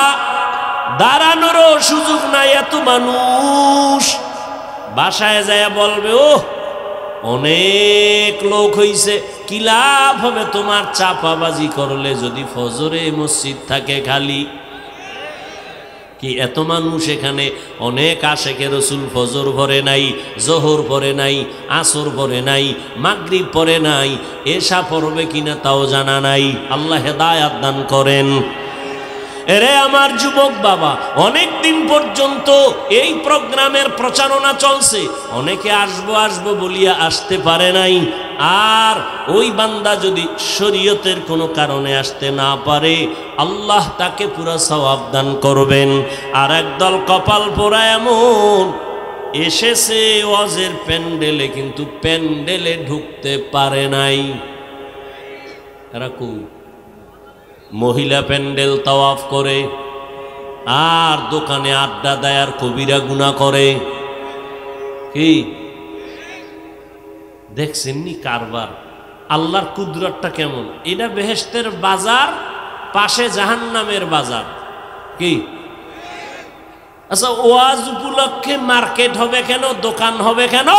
দাঁড়ানোরও সুযোগ নাই, এত মানুষ। বাসায় যায় বলবে, ও অনেক লোক হইছে, কি লাভ হবে তোমার চাপাবাজি করলে যদি ফজরে মসজিদ থাকে খালি? কি এত মানুষ এখানে, অনেক আশেকে রসুল ফজর পড়ে নাই, জোহর পড়ে নাই, আসর পড়ে নাই, মাগরিব পড়ে নাই, এশা পড়বে কিনা তাও জানা নাই। আল্লাহ হেদায়াত দান করেন। এরে আমার যুবক বাবা, অনেক দিন পর্যন্ত এই প্রোগ্রামের প্রচারণা চলছে, অনেকে আসবো আসবো বলিয়া আসতে পারে নাই। আর ওই বান্দা যদি শরীয়তের কোনো কারণে আসতে না পারে, আল্লাহ তাকে পুরা সওয়াব দান করবেন। আর একদল কপাল পোড়া এমন এসেছে ওয়াজের প্যান্ডেলে, কিন্তু প্যান্ডেলে ঢুকতে পারে নাই। এরা কই? মহিলা প্যান্ডেল তাওয়াফ করে, আর দোকানে আড্ডা দেয়, আর কবিরা গুনাহ করে। কি দেখছেননি কারবার? আল্লাহর কুদরতটা কেমন! এটা বেহেশতের বাজার, পাশে জাহান্নামের বাজার। কি আচ্ছা, ওয়াজ উপলক্ষে মার্কেট হবে কেন, দোকান হবে কেন?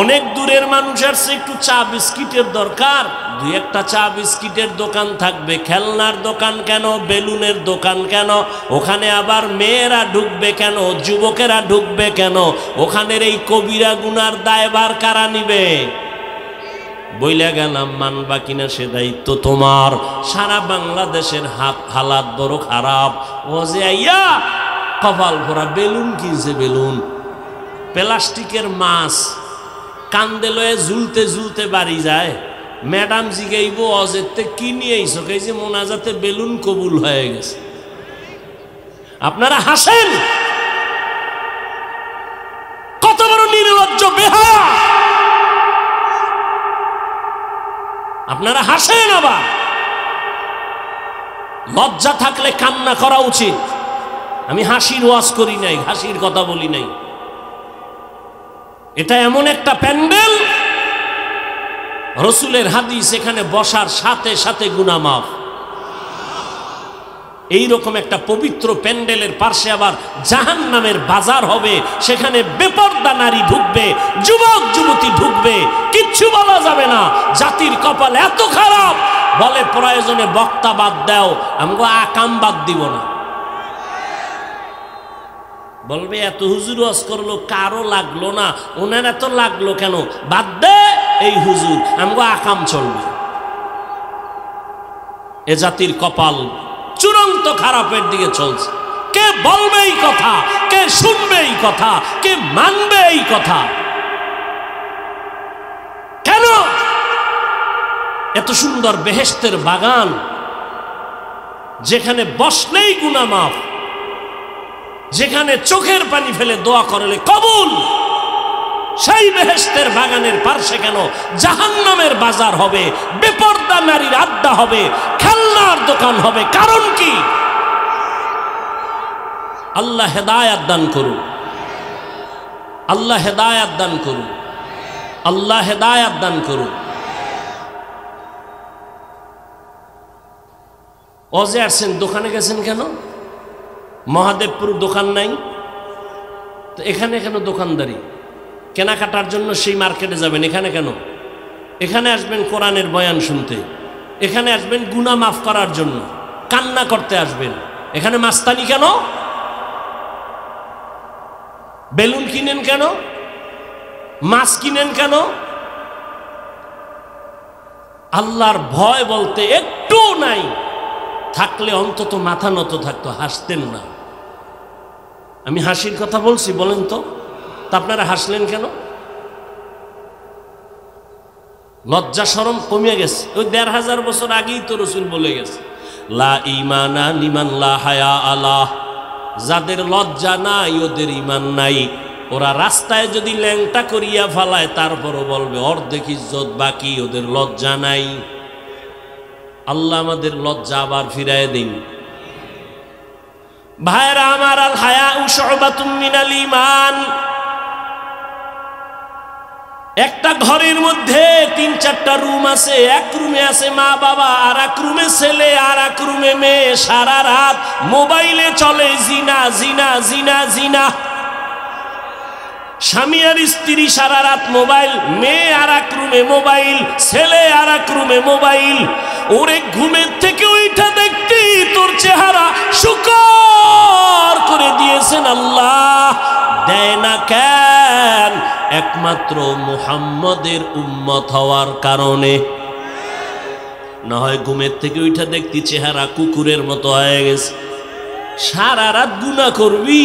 অনেক দূরের মানুষের একটু চা বিস্কিটের দরকার, দুই একটা চা বিস্কিটের দোকান থাকবে। খেলনার দোকান কেন, বেলুনের দোকান কেন? ওখানে আবার মেয়েরা ঢুকবে কেন, যুবকেরা ঢুকবে কেন? ওখানের এই কবিরা গুনার দায়ভার কারা নিবে? বইলা গেলাম, মানবা কিনা সে দায়িত্ব তোমার। সারা বাংলাদেশের হালাত বড় খারাপ। ও যে আইয়া কপাল ভরা বেলুন কিনছে, বেলুন, প্লাস্টিকের মাছ, কান্দে লয়ে ঝুলতে ঝুলতে বাড়ি যায়। ম্যাডাম জিগাইব, অজেতে কি নিয়ে আইছো? এই যে মোনাজাতে বেলুন কবুল হয়ে গেছে। আপনারা হাসেন, কত বড় নির্লজ্জ বেহায়া! আপনারা হাসেন, আবার লজ্জা থাকলে কান্না করা উচিত। আমি হাসির ওয়াজ করি নাই, হাসির কথা বলি নাই। এটা এমন একটা প্যান্ডেল, রসুলের হাদিস, এখানে বসার সাথে সাথে গুনাহ মাফ। এইরকম একটা পবিত্র প্যান্ডেলের পাশে আবার জাহান্নামের বাজার হবে, সেখানে বেপরদা নারী ঢুকবে, যুবক যুবতী ঢুকবে, কিচ্ছু বলা যাবে না। জাতির কপাল এত খারাপ, বলে প্রয়োজনে বক্তা বাদ দাও, আমগো আকাম বাদ দিব না। বলবে এত হুজুর ওয়াজ করলো, কারো লাগলো না, ওনার এত লাগলো কেন? বাদ দে এই হুজুর, আমগো আকাম চলবে। এ জাতির কপাল চূড়ান্ত খারাপের দিকে চলছে। কে বলবে এই কথা? কে শুনবে এই কথা? কে মানবে এই কথা? কেন এত সুন্দর বেহেশতের বাগান, যেখানে বসলেই গুনাহ মাফ, যেখানে চোখের পানি ফেলে দোয়া করলে কবুল, সেই বেহেশতের বাগানের পার্শ্বে কেন জাহান্নামের বাজার হবে, বেপরদা নারীর আড্ডা হবে, খেলনার দোকান হবে? কারণ কি? আল্লাহ হেদায়াত দান করুন, আল্লাহ হেদায়াত দান করুন, আল্লাহ হেদায়াত দান করুন। অজে আসছেন, দোকানে গেছেন কেন? মহাদেবপুর দোকান নাই তো এখানে কেন দোকানদারি? কেনাকাটার জন্য সেই মার্কেটে যাবেন, এখানে কেন? এখানে আসবেন কোরআনের বয়ান শুনতে, এখানে আসবেন গুনাহ মাফ করার জন্য, কান্না করতে আসবেন। এখানে মাস্তানি কেন? বেলুন কিনেন কেন? মাছ কিনেন কেন? আল্লাহর ভয় বলতে একটু নাই, থাকলে অন্তত মাথা নত থাকতো, হাসতেন না। আমি হাসির কথা বলছি, বলেন তো আপনারা হাসলেন কেন? লজ্জা শরম কমিয়ে গেছে। ওই ১৫০০ বছর আগেই তো রসুল বলে গেছে, লা ঈমানা লিমান লা হায়া আলাহ, যাদের লজ্জা নাই ওদের ঈমান নাই। ওরা রাস্তায় যদি ল্যাংটা করিয়া ফালায় তারপরও বলবে অর্ধেক ইজ্জত বাকি, ওদের লজ্জা নাই। আল্লাহ আমাদের লজ্জা আবার ফিরায় দিন। ভাইরা আমার, আল হায়াউ শুবাতুম মিনাল ঈমান। একটা ঘরের মধ্যে ৩-৪টা রুম আছে, এক রুমে আছে মা বাবা, আর এক রুমে ছেলে, আর এক রুমে মেয়ে। সারা রাত মোবাইলে চলে জিনা জিনা জিনা জিনা। স্বামী আর স্ত্রী সারা রাত মোবাইল, মেয়ে আর এক রুমে মোবাইল, ছেলে আর এক রুমে মোবাইল। ওরে ঘুমের থেকে ওইটা দেখতে তোর চেহারা শুকর করে দিয়েছেন আল্লাহ। দেয় না কেন? একমাত্র মুহাম্মদের উম্মত হওয়ার কারণে। না হয় ঘুমের থেকে ওইটা দেখতে চেহারা কুকুরের মতো হয়ে গেছে। সারা রাত গুনাহ করবি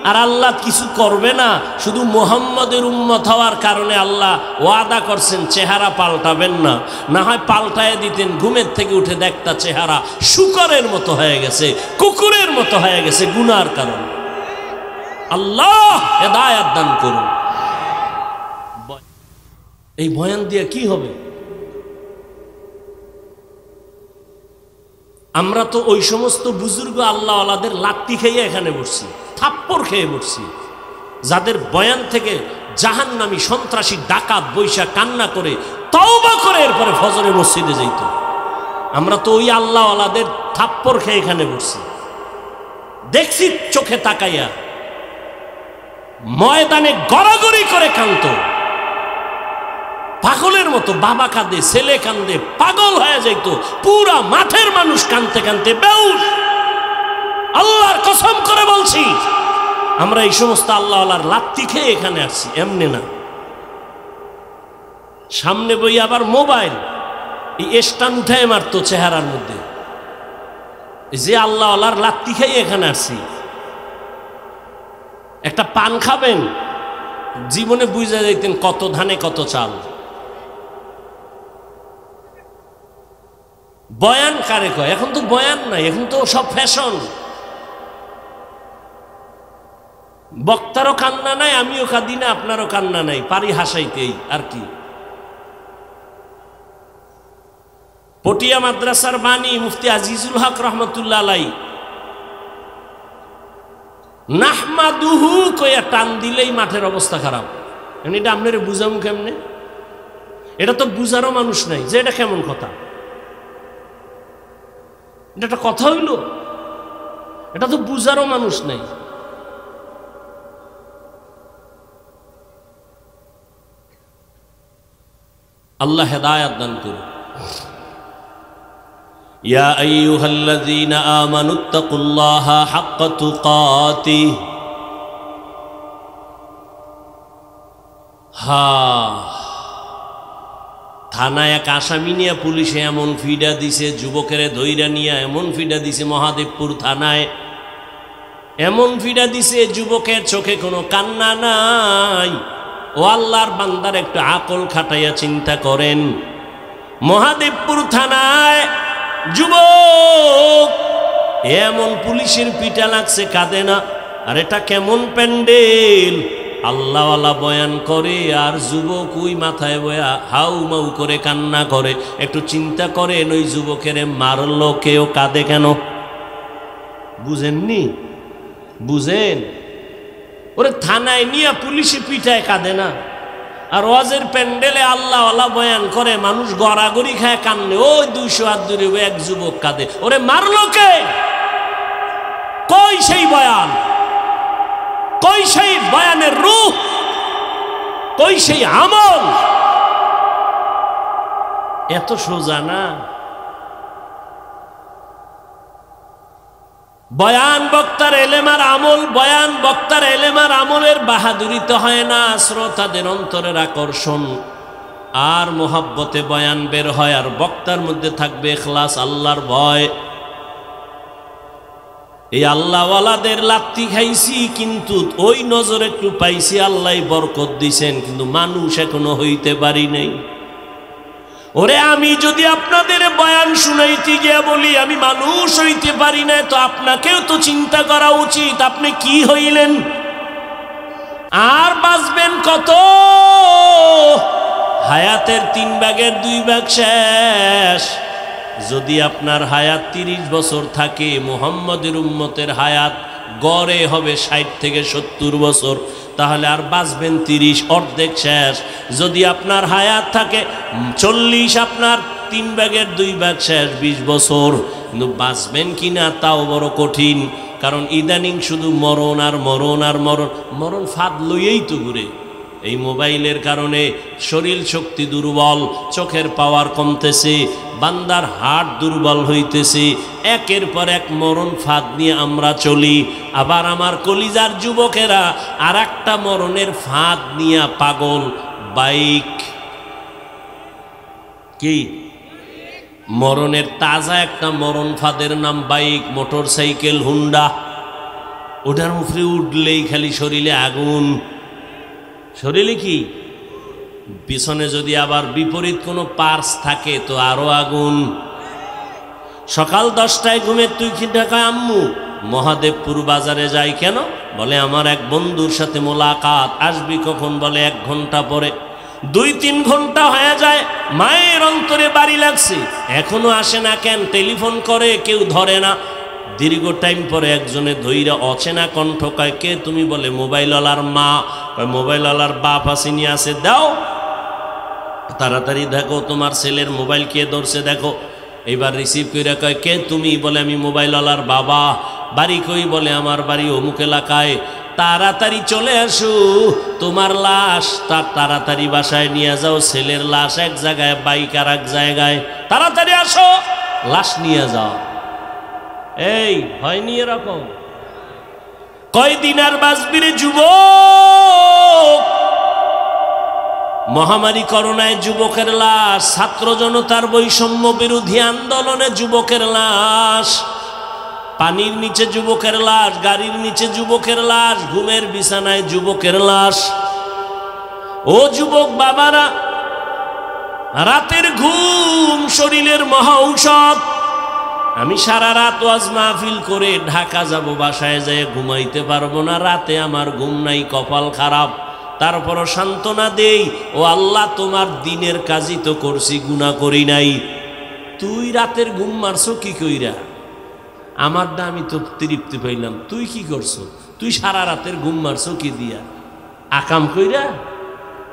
আর আল্লাহ কিছু করবে না, শুধু মুহাম্মদের উম্মত হওয়ার কারণে আল্লাহ ওয়াদা করছেন চেহারা পাল্টাবেন না। না হয় পাল্টায় দিতেন, ঘুমের থেকে উঠে দেখতা চেহারা শুকরের মতো হয়ে গেছে, কুকুরের মতো হয়ে গেছে গুনার কারণে। আল্লাহ হেদায়াত দান করুন। এই বয়ান দিয়ে কি হবে? আমরা তো ওই সমস্ত বুজুর্গ আল্লাহওয়ালাদের লাত্তি খেয়ে এখানে বসছি, থাপ্পড় খেয়ে বসছি, যাদের বয়ান থেকে জাহান্নামী সন্ত্রাসী ডাকাত বৈশা কান্না করে তওবা করে এরপরে ফজরে মসজিদে যাইত। আমরা তো ওই আল্লাহওয়ালাদের থাপ্পড় খেয়ে এখানে বসছি, দেখছি চোখে তাকাইয়া। ময়দানে গড়াগড়ি করে কাঁদত পাগলের মতো, বাবা কাঁদে, ছেলে কাঁদে, পাগল হয়ে যাইত। পুরা মাঠের মানুষ কাঁদতে কাঁদতে বেউস। আল্লাহর কসম করে বলছি, আমরা এই সমস্ত আল্লাহওয়ালার লাত্তি খেয়ে এখানে আসছি, এমনি না। সামনে বই আবার মোবাইল, এই স্টান উঠায় মারতো চেহারার মধ্যে। যে আল্লাহওয়ালার লাত্তি খেয়ে এখানে আসছি। একটা পান খাবেন, জীবনে বুঝা যাইতেন কত ধানে কত চাল। বয়ান কারে কয়? এখন তো বয়ান নাই, এখন তো সব ফ্যাশন। বক্তারও কান্না নাই, আমিও কাঁদি না, আপনারও কান্না নাই, পারি হাসাইতেই আর কি। পটিয়া মাদ্রাসার বাণী মুফতি আজিজুল হক রহমতুল্লাহ আলাই, নাহমাদুহু কইয়া টান দিলেই মাঠের অবস্থা খারাপ। এটা আপনারে বুঝামু কেমনে? এটা তো বুঝারও মানুষ নাই যে এটা কেমন কথা। এটা একটা কথা হইল? এটা তো বুঝারও মানুষ নাই। আল্লাহ হেদায়াত দান করুন। ইয়া আইয়ুহাল্লাযীনা আমানুত্তাকুল্লাহা হাক্কা তুকাতিহ। থানায় এক আসামি নিয়ে পুলিশে এমন ফিডা দিছে, যুবকের ধৈর্য নিয়ে এমন ফিডা দিছে মহাদেবপুর থানায়, এমন ফিডা দিছে যুবকের চোখে কোনো কান্না নাই। ও আল্লাহর বান্দার একটু আকল খাটাইয়া চিন্তা করেন। মহাদেবপুর থানায় যুবক এমন পুলিশের পিটা লাগছে, কাঁদে না। আর এটা কেমন প্যান্ডেল! আল্লাহওয়ালা বয়ান করে আর যুবক ওই মাথায় বয়া হাউ মাউ করে কান্না করে। একটু চিন্তা করেন, ওই যুবকের মারলো কেউ, কাঁদে কেন? বুঝেননি? বুঝেন? ওরে থানায় নিয়ে পুলিশে পিঠায়, কাঁদে না? আর ওয়াজের প্যান্ডেলে আল্লাহওয়ালা বয়ান করে, মানুষ গড়াগড়ি খায় কান্নে, ওই 200 হাত দূরে এক যুবক কাঁদে। ওরে মারলো কে? কই সেই বয়ান? কই সেই বয়ানের রূহ? কই সেই আমল? এত সোজা না। বয়ান বক্তার এলেমার আমল, বয়ান বক্তার এলেমার আমলের বাহাদুরিতে হয় না, শ্রোতাদের অন্তরের আকর্ষণ আর মোহাব্বতে বয়ান বের হয়। আর বক্তার মধ্যে থাকবে ইখলাস, আল্লাহর ভয়। এই আল্লাহওয়ালাদের লাত্তি খাইছি, কিন্তু ওই নজর একটু পাইছি, আল্লাহ বরকত দিছেন, কিন্তু মানুষ এখনো হইতে পারি নাই। ওরে আমি যদি আপনাদের বয়ান শুনাইতে গিয়ে বলি আমি মানুষ হইতে পারি না, তো আপনাকেও তো চিন্তা করা উচিত, আপনি কি হইলেন? আর বাঁচবেন কত? হায়াতের 3 ভাগের 2 ভাগ শেষ। যদি আপনার হায়াত 30 বছর থাকে, মুহাম্মদের উম্মতের হায়াত গড়ে হবে 60 থেকে 70 বছর, তাহলে আর বাঁচবেন 30, অর্ধেক শেষ। যদি আপনার হায়াত থাকে 40, আপনার 3 ভাগের 2 ভাগ শেষ, 20 বছর। কিন্তু বাঁচবেন কিনা তাও বড় কঠিন, কারণ ইদানিং শুধু মরণ আর মরণ আর মরণ। মরণ ফাঁদ লইয়েই তো ঘুরে। এই মোবাইলের কারণে শরীর শক্তি দুর্বল, চোখের পাওয়ার কমতেছে, বান্দার হার্ট দুর্বল হইতেছে, একের পর এক মরণ ফাঁদ নিয়ে আমরা চলি। আবার আমার কলিজার যুবকেরা আর একটা মরণের ফাঁদ নিয়ে পাগল, বাইক। কি মরণের তাজা একটা মরণ ফাঁদের নাম বাইক, মোটর সাইকেল, হুন্ডা। ওটার মুখে উঠলেই খালি শরীরে আগুন। শরীরে কি? পিছনে যদি আবার বিপরীত কোনো পার্স থাকে তো আরো আগুন। সকাল 10টায় ঘুমের তুই কি ঢাকায় আম্মু মহাদেবপুর বাজারে যাই কেন? বলে আমার এক বন্ধুর সাথে মোলাকাত, আসবি কখন? বলে 1 ঘন্টা পরে। 2-3 ঘন্টা হয়ে যায়, মায়ের অন্তরে বাড়ি লাগছে, এখনো আসে না কেন? টেলিফোন করে, কেউ ধরে না। দীর্ঘ টাইম পরে একজনে ধৈরা অচেনা কণ্ঠ কয়, কে তুমি? বলে মোবাইলওয়ালার মা। কয় মোবাইলওয়ালার বাপ আসেনি? আছে, দাও তাড়াতাড়ি, দেখো তোমার ছেলের মোবাইল কে ধরছে দেখো। এবার রিসিভ করে কয়, কে তুমি? বলে আমি মোবাইলওয়ালার বাবা। বাড়ি কই? বলে আমার বাড়ি অমুক এলাকায়। তাড়াতাড়ি চলে আসো, তোমার লাশ তাড়াতাড়ি বাসায় নিয়ে যাও, ছেলের লাশ এক জায়গায়, বাইক আর এক জায়গায়, তাড়াতাড়ি আসো, লাশ নিয়ে যাও। এই হয়নি এরকম? কয়দিন আর বাঁচবিরে যুবক? মহামারী করোনায় যুবকের লাশ, ছাত্র জনতার বৈষম্য বিরোধী আন্দোলনে যুবকের লাশ, পানির নিচে যুবকের লাশ, গাড়ির নিচে যুবকের লাশ, ঘুমের বিছানায় যুবকের লাশ। ও যুবক বাবারা, রাতের ঘুম শরীরের মহা ঔষধ। আমি সারা রাত ওয়াজ মাহফিল করে ঢাকা যাব, বাসায় যেয়ে ঘুমাইতে পারবো না, রাতে আমার ঘুম নাই, কপাল খারাপ। তারপরও সান্ত্বনা দেই, ও আল্লাহ তোমার দিনের কাজই তো করছি, গুনাহ করি নাই। তুই রাতের ঘুম মারছো কি কইরা? আমার দা আমি তো তৃপ্তি পাইলাম, তুই কি করছো? তুই সারা রাতের ঘুম মারছো কি দিয়া? আকাম কইরা,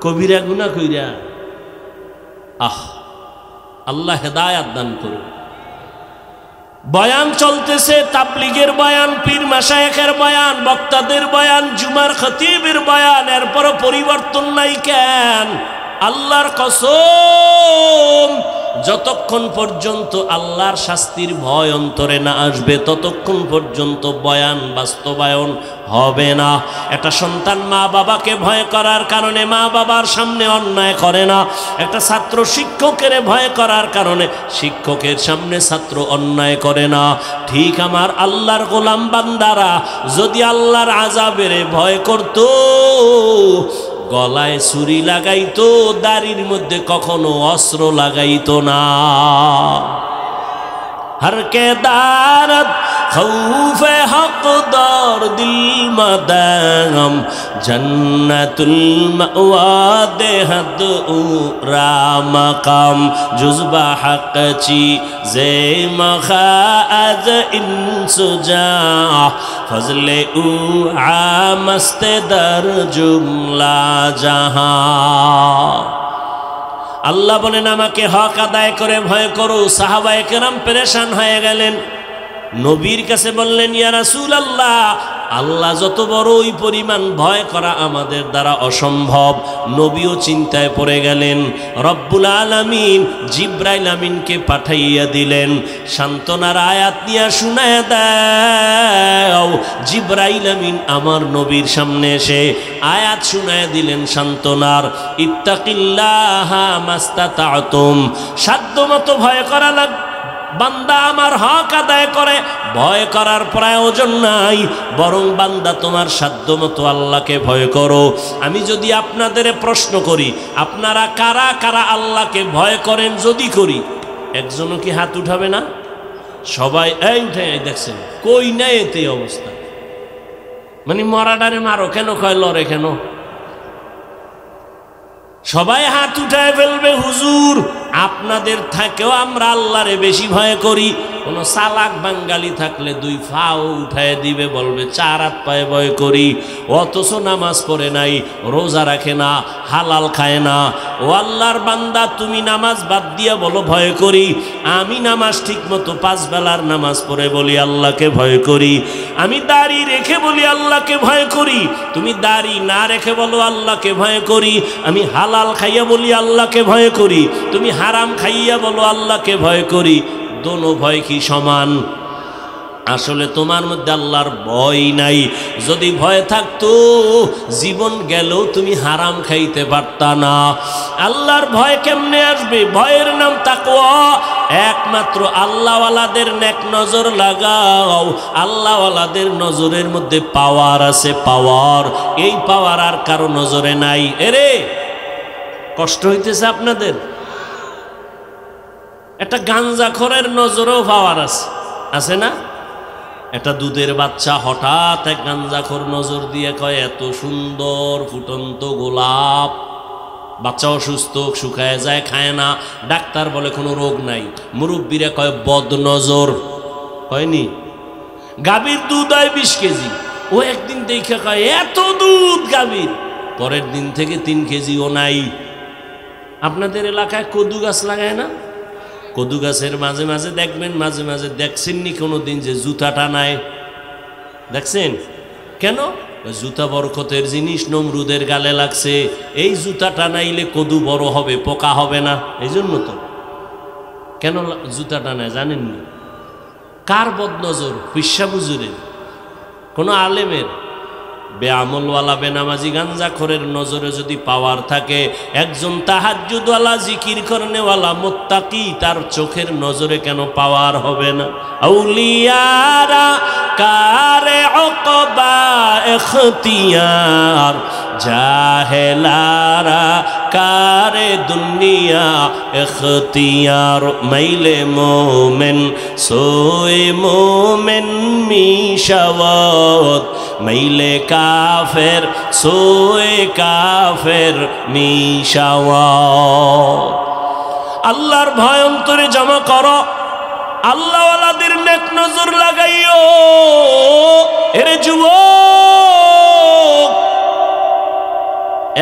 কবিরা গুনাহ কইরা। আল্লাহ হেদায়াত দান করুন। বয়ান চলতেছে, তাবলীগের বয়ান, পীর মাশায়েখের বয়ান, বক্তাদের বয়ান, জুমার খতিবের বয়ান, এরপরও পরিবর্তন নাই কেন? আল্লাহর কসম, যতক্ষণ পর্যন্ত আল্লাহর শাস্তির ভয় অন্তরে না আসবে ততক্ষণ পর্যন্ত বয়ান বাস্তবায়ন হবে না। একটা সন্তান মা বাবাকে ভয় করার কারণে মা বাবার সামনে অন্যায় করে না। একটা ছাত্র শিক্ষকের ভয় করার কারণে শিক্ষকের সামনে ছাত্র অন্যায় করে না। ঠিক আমার আল্লাহর গোলাম বান্দারা যদি আল্লাহর আযাবের ভয় করত, গলায় ছুরি লাগাইতো, দাড়ির মধ্যে কখনো অস্ত্র লাগাইতো না। हर के दारत खौफ हक दौर दिल मदागम जन्नतुल मअवा देहद उरा मकाम जुज़बा हक ची जे मखाज इंसुजा फजले उ आमस्ते दर जुमला जहां। আল্লাহ বলেন আমাকে হক আদায় করে ভয় করো। সাহাবায়ে কেরাম পেরেশান হয়ে গেলেন, নবীর কাছে বললেন ইয়া রাসূলুল্লাহ, আল্লাহ যত বড় ওই পরিমাণ ভয় করা আমাদের দ্বারা অসম্ভব। নবীও চিন্তায় পড়ে গেলেন। রব্বুল আলামিন জিব্রাইল আমিনকে পাঠাইয়া দিলেন, সান্ত্বনার আয়াত নিয়ে শুনায় দাও। জিব্রাইল আমিন আমার নবীর সামনে এসে আয়াত শুনায় দিলেন সান্ত্বনার, ইত্তাকিল্লাহা মাস্তাতাতুম, সাধ্যমতো ভয় করা লাগবে। বান্দা আমার হক আদায় করে, ভয় করার প্রয়োজন নাই, বরং বান্দা তোমার সাধ্যমতো আল্লাহকে ভয় করো। আমি যদি আপনাদের প্রশ্ন করি, আপনারা কারা কারা আল্লাহকে ভয় করেন? যদি করি, একজনও কি হাত উঠাবে না? সবাই এই উঠে দেখছেন, কই নাই এতে অবস্থা। মানে মরাডারে মারো কেন, কয় লড়ে কেন? সবাই হাত উঠায় ফেলবে। হুজুর আপনাদের থেকেও আমরা আল্লাহরে বেশি ভয় করি। কোনো চালাক বাঙালি থাকলে দুই ফাও উঠায় দিবে, বলবে চার হাত পায়ে ভয় করি, অথচ নামাজ পড়ে নাই, রোজা রাখে না, হালাল খায় না। ও আল্লাহর বান্দা, তুমি নামাজ বাদ দিয়া বলো ভয় করি। আমি নামাজ ঠিক মতো 5 বেলার নামাজ পড়ে বলি আল্লাহকে ভয় করি। আমি দাড়ি রেখে বলি আল্লাহকে ভয় করি। তুমি দাড়ি না রেখে বলো আল্লাহকে ভয় করি। আমি হালাল খাইয়া বলি আল্লাহকে ভয় করি। তুমি হারাম খাইয়া বলো আল্লাহকে ভয় করি। দোনো ভয় কি সমান? আসলে তোমার মধ্যে আল্লাহর ভয় নাই। যদি ভয় থাকতো জীবন গেলেও তুমি হারাম খাইতে পারতা না। আল্লাহর ভয় কেমনে আসবে? ভয়ের নাম তাকওয়া। একমাত্র আল্লাহওয়ালাদের নেক নজর লাগাও। আল্লাহওয়ালাদের নজরের মধ্যে পাওয়ার আছে, পাওয়ার। এই পাওয়ার আর কারো নজরে নাই। এরে কষ্ট হইতেছে আপনাদের? একটা গাঞ্জাখোরের নজরেও পাওয়ার আছে, আছে না? একটা দুধের বাচ্চা হঠাৎ এক গাঞ্জাখোর নজর দিয়ে কয় এত সুন্দর ফুটন্ত গোলাপ। বাচ্চা অসুস্থ, শুকায় যায়, খায় না। ডাক্তার বলে কোনো রোগ নাই। মুরব্বীরা কয় বদ নজর। হয়নি? গাভীর দুধ হয় 20 কেজি। ও একদিন দেখে কয় এত দুধ গাভীর, পরের দিন থেকে 3 কেজিও নাই। আপনাদের এলাকায় কদু গাছ লাগায় না? কদু গাছের মাঝে মাঝে দেখবেন, মাঝে মাঝে দেখছেননি কোনো দিন যে জুতা টানায়? দেখছেন কেন? জুতা বরকতের জিনিস, নমরুদের গালে লাগছে। এই জুতা টানাইলে কদু বড় হবে, পোকা হবে না। এই জন্য তো কেন জুতা টানায় জানেননি? কার বদনজর? পিসা বুজুরের, কোনো আলেমের? বেআমলওয়ালা বেনামাজি গাঞ্জাখোরের নজরে যদি পাওয়ার থাকে, একজন তাহাজ্জুদওয়ালা জিকির করনেওয়ালা মুত্তাকি তার চোখের নজরে কেন পাওয়ার হবে না? আউলিয়ারা কারে উকবা ইখতিয়ার, জাহেলারা কারে দুনিয়া ইখতিয়ার। মাইলে মোমেন সোয়ে মোমেন মিশাওয়াত, মাইলে কাফের সোয়ে কাফের মিশাওয়াত। আল্লাহর ভয় অন্তরে জমা করো, আল্লাহওয়ালাদের নেক নজর লাগাইও। এরে যুবক,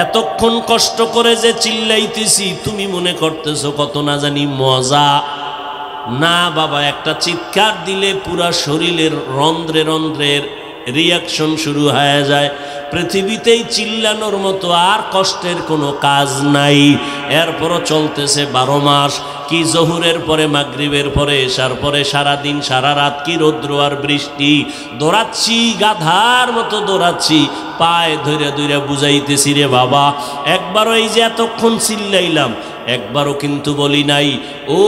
এতক্ষণ কষ্ট করে যে চিল্লাইতেছি, তুমি মনে করতেছো কত না জানি মজা। না বাবা, একটা চিৎকার দিলে পুরা শরীরের রন্ধ্রে রন্ধ্রের রিয়াকশন শুরু হয়ে যায়। পৃথিবীতেই চিল্লানোর মতো আর কষ্টের কোনো কাজ নাই। এরপরও চলতেছে 12 মাস। কি জহুরের পরে, মাগরিবের পরে, এশার পরে, সারাদিন সারা রাত, কি রৌদ্র আর বৃষ্টি। দৌড়াচ্ছি, গাধার মতো দৌড়াচ্ছি, পায়ে ধরে ধরে বুঝাইতেছি রে বাবা। একবারও এই যে এতক্ষণ চিল্লাইলাম, একবারও কিন্তু বলি নাই ও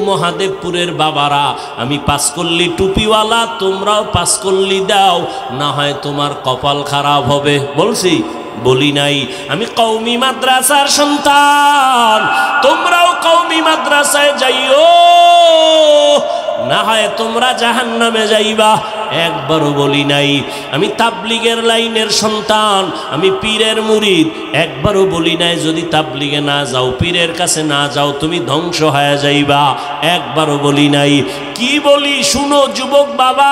মহাদেবপুরের বাবারা, আমি 5 কল্লি টুপিওয়ালা, তোমরাও 5 কল্লি দাও, না হয় তোমার কপাল খারাপ হবে। বলছি? বলি নাই। আমি কওমি মাদ্রাসার সন্তান, তোমরাও কওমি মাদ্রাসায় যাইও। না হয় তোমরা জাহান্নামে যাইবা। একবারও বলি নাই আমি তাবলিগের লাইনের সন্তান, আমি পীরের মুরিদ। একবারও বলি নাই যদি তাবলিগে না যাও, পীরের কাছে না যাও, তুমি ধ্বংস হয়ে যাইবা। একবারও বলি নাই। কি বলি শুনো যুবক বাবা,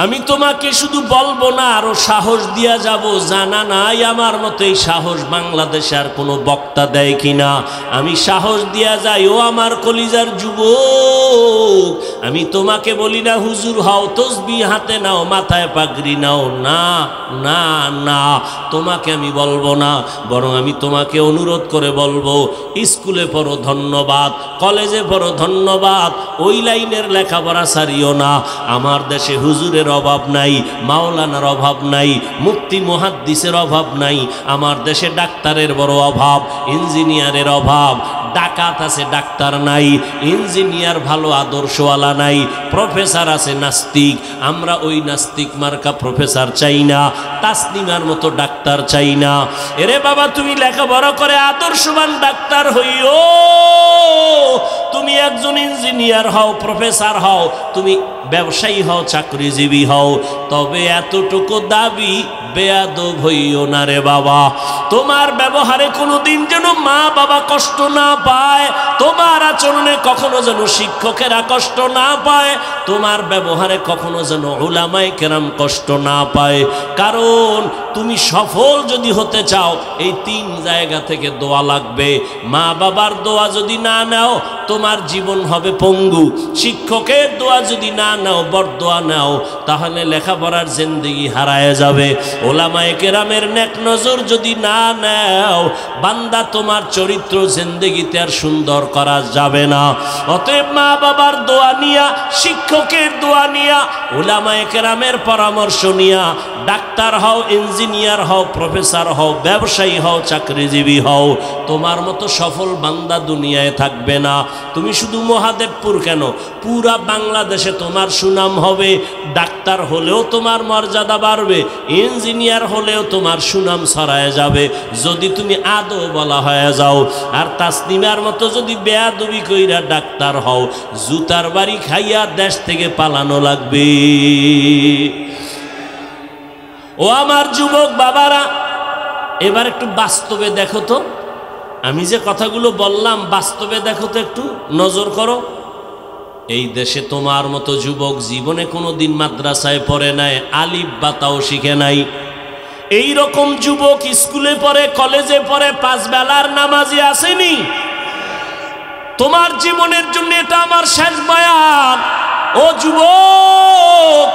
আমি তোমাকে শুধু বলবো না, আরো সাহস দিয়া যাব। জানা নাই আমার মতো এই সাহস বাংলাদেশে আর কোনো বক্তা দেয় কিনা। আমি সাহস দিয়া যাই, ও আমার কলিজার যুবক, আমি তোমাকে বলি না হুজুর হও, তসবিহ হাতে নাও, মাথায় পাগড়ি নাও। না না না, তোমাকে আমি বলবো না, বরং আমি তোমাকে অনুরোধ করে বলবো, স্কুলে পড়ো ধন্যবাদ, কলেজে পড়ো ধন্যবাদ, ওই লাইনের লেখাপড়া সারিও না। আমার দেশে হুজুরের অভাব নাই, মাওলানার অভাব নাই, মুফতি মুহাদ্দিসের অভাব নাই। আমার দেশে ডাক্তারের বড় অভাব, ইঞ্জিনিয়ারের অভাব। ডাকাত আছে, ডাক্তার নাই। ইঞ্জিনিয়ার ভালো আদর্শওয়ালা নাই। প্রফেসর আছে, নাস্তিক। আমরা ওই নাস্তিক মার্কা প্রফেসর চাই না, তাসনিমার মতো ডাক্তার চাই না। এরে বাবা, তুমি লেখাপড়া করে আদর্শবান ডাক্তার হইও, তুমি একজন ইঞ্জিনিয়ার হও, প্রফেসর হও, তুমি ব্যবসায়ী হও, চাকরিজীবী হও, তবে এতটুকু দাবি বেয়াদব হইও না রে বাবা। তোমার ব্যবহারে কোনোদিন যেন মা বাবা কষ্ট না পায়, তোমার আচরণে কখনো যেন শিক্ষকেরা কষ্ট না পায়, তোমার ব্যবহারে কখনো যেন উলামায়ে কেরাম কষ্ট না পায়। কারণ তুমি সফল যদি হতে চাও, এই 3 জায়গা থেকে দোয়া লাগবে। মা বাবার দোয়া যদি না নাও, তোমার জীবন হবে পঙ্গু। শিক্ষকের দোয়া যদি না নাও, বরদোয়া নাও, তাহলে লেখাপড়ার জিন্দেগি হারায় যাবে। ওলামায়ে কেরামের নেক নজর যদি না নাও, বান্দা তোমার চরিত্র জিন্দেগিতে আর সুন্দর করা যাবে না। অতএব মা বাবার দোয়া নিয়া, শিক্ষকের দোয়া নিয়া, ওলামায়ে কেরামের পরামর্শ নিয়া ডাক্তার হও, ইঞ্জিনিয়ার হও, প্রফেসর হও, ব্যবসায়ী হও, চাকরিজীবী হও। তোমার মতো সফল বান্দা দুনিয়ায় থাকবে না। তুমি শুধু মহাদেবপুর কেন, পুরা বাংলাদেশে তোমার সুনাম হবে। ডাক্তার হলেও তোমার মর্যাদা বাড়বে, ইঞ্জিনিয়ার হলেও তোমার সুনাম ছড়ায় যাবে যদি তুমি আদৌ বলা হয়ে যাও। আর তাসনিমার মতো যদি বেয়াদবি কইরা ডাক্তার হও, জুতার বাড়ি খাইয়া দেশ থেকে পালানো লাগবে। ও আমার যুবক বাবারা, এবার একটু বাস্তবে দেখো তো, আমি যে কথাগুলো বললাম বাস্তবে দেখো তো, একটু নজর করো। এই দেশে তোমার মতো যুবক জীবনে কোনোদিন মাদ্রাসায় পড়ে নাই, আলিফ বা তাও শিখে নাই। এই রকম যুবক স্কুলে পড়ে, কলেজে পড়ে, 5 বেলার নামাজি আসেনি। তোমার জীবনের জন্য এটা আমার শেষ বয়ান। ও যুবক,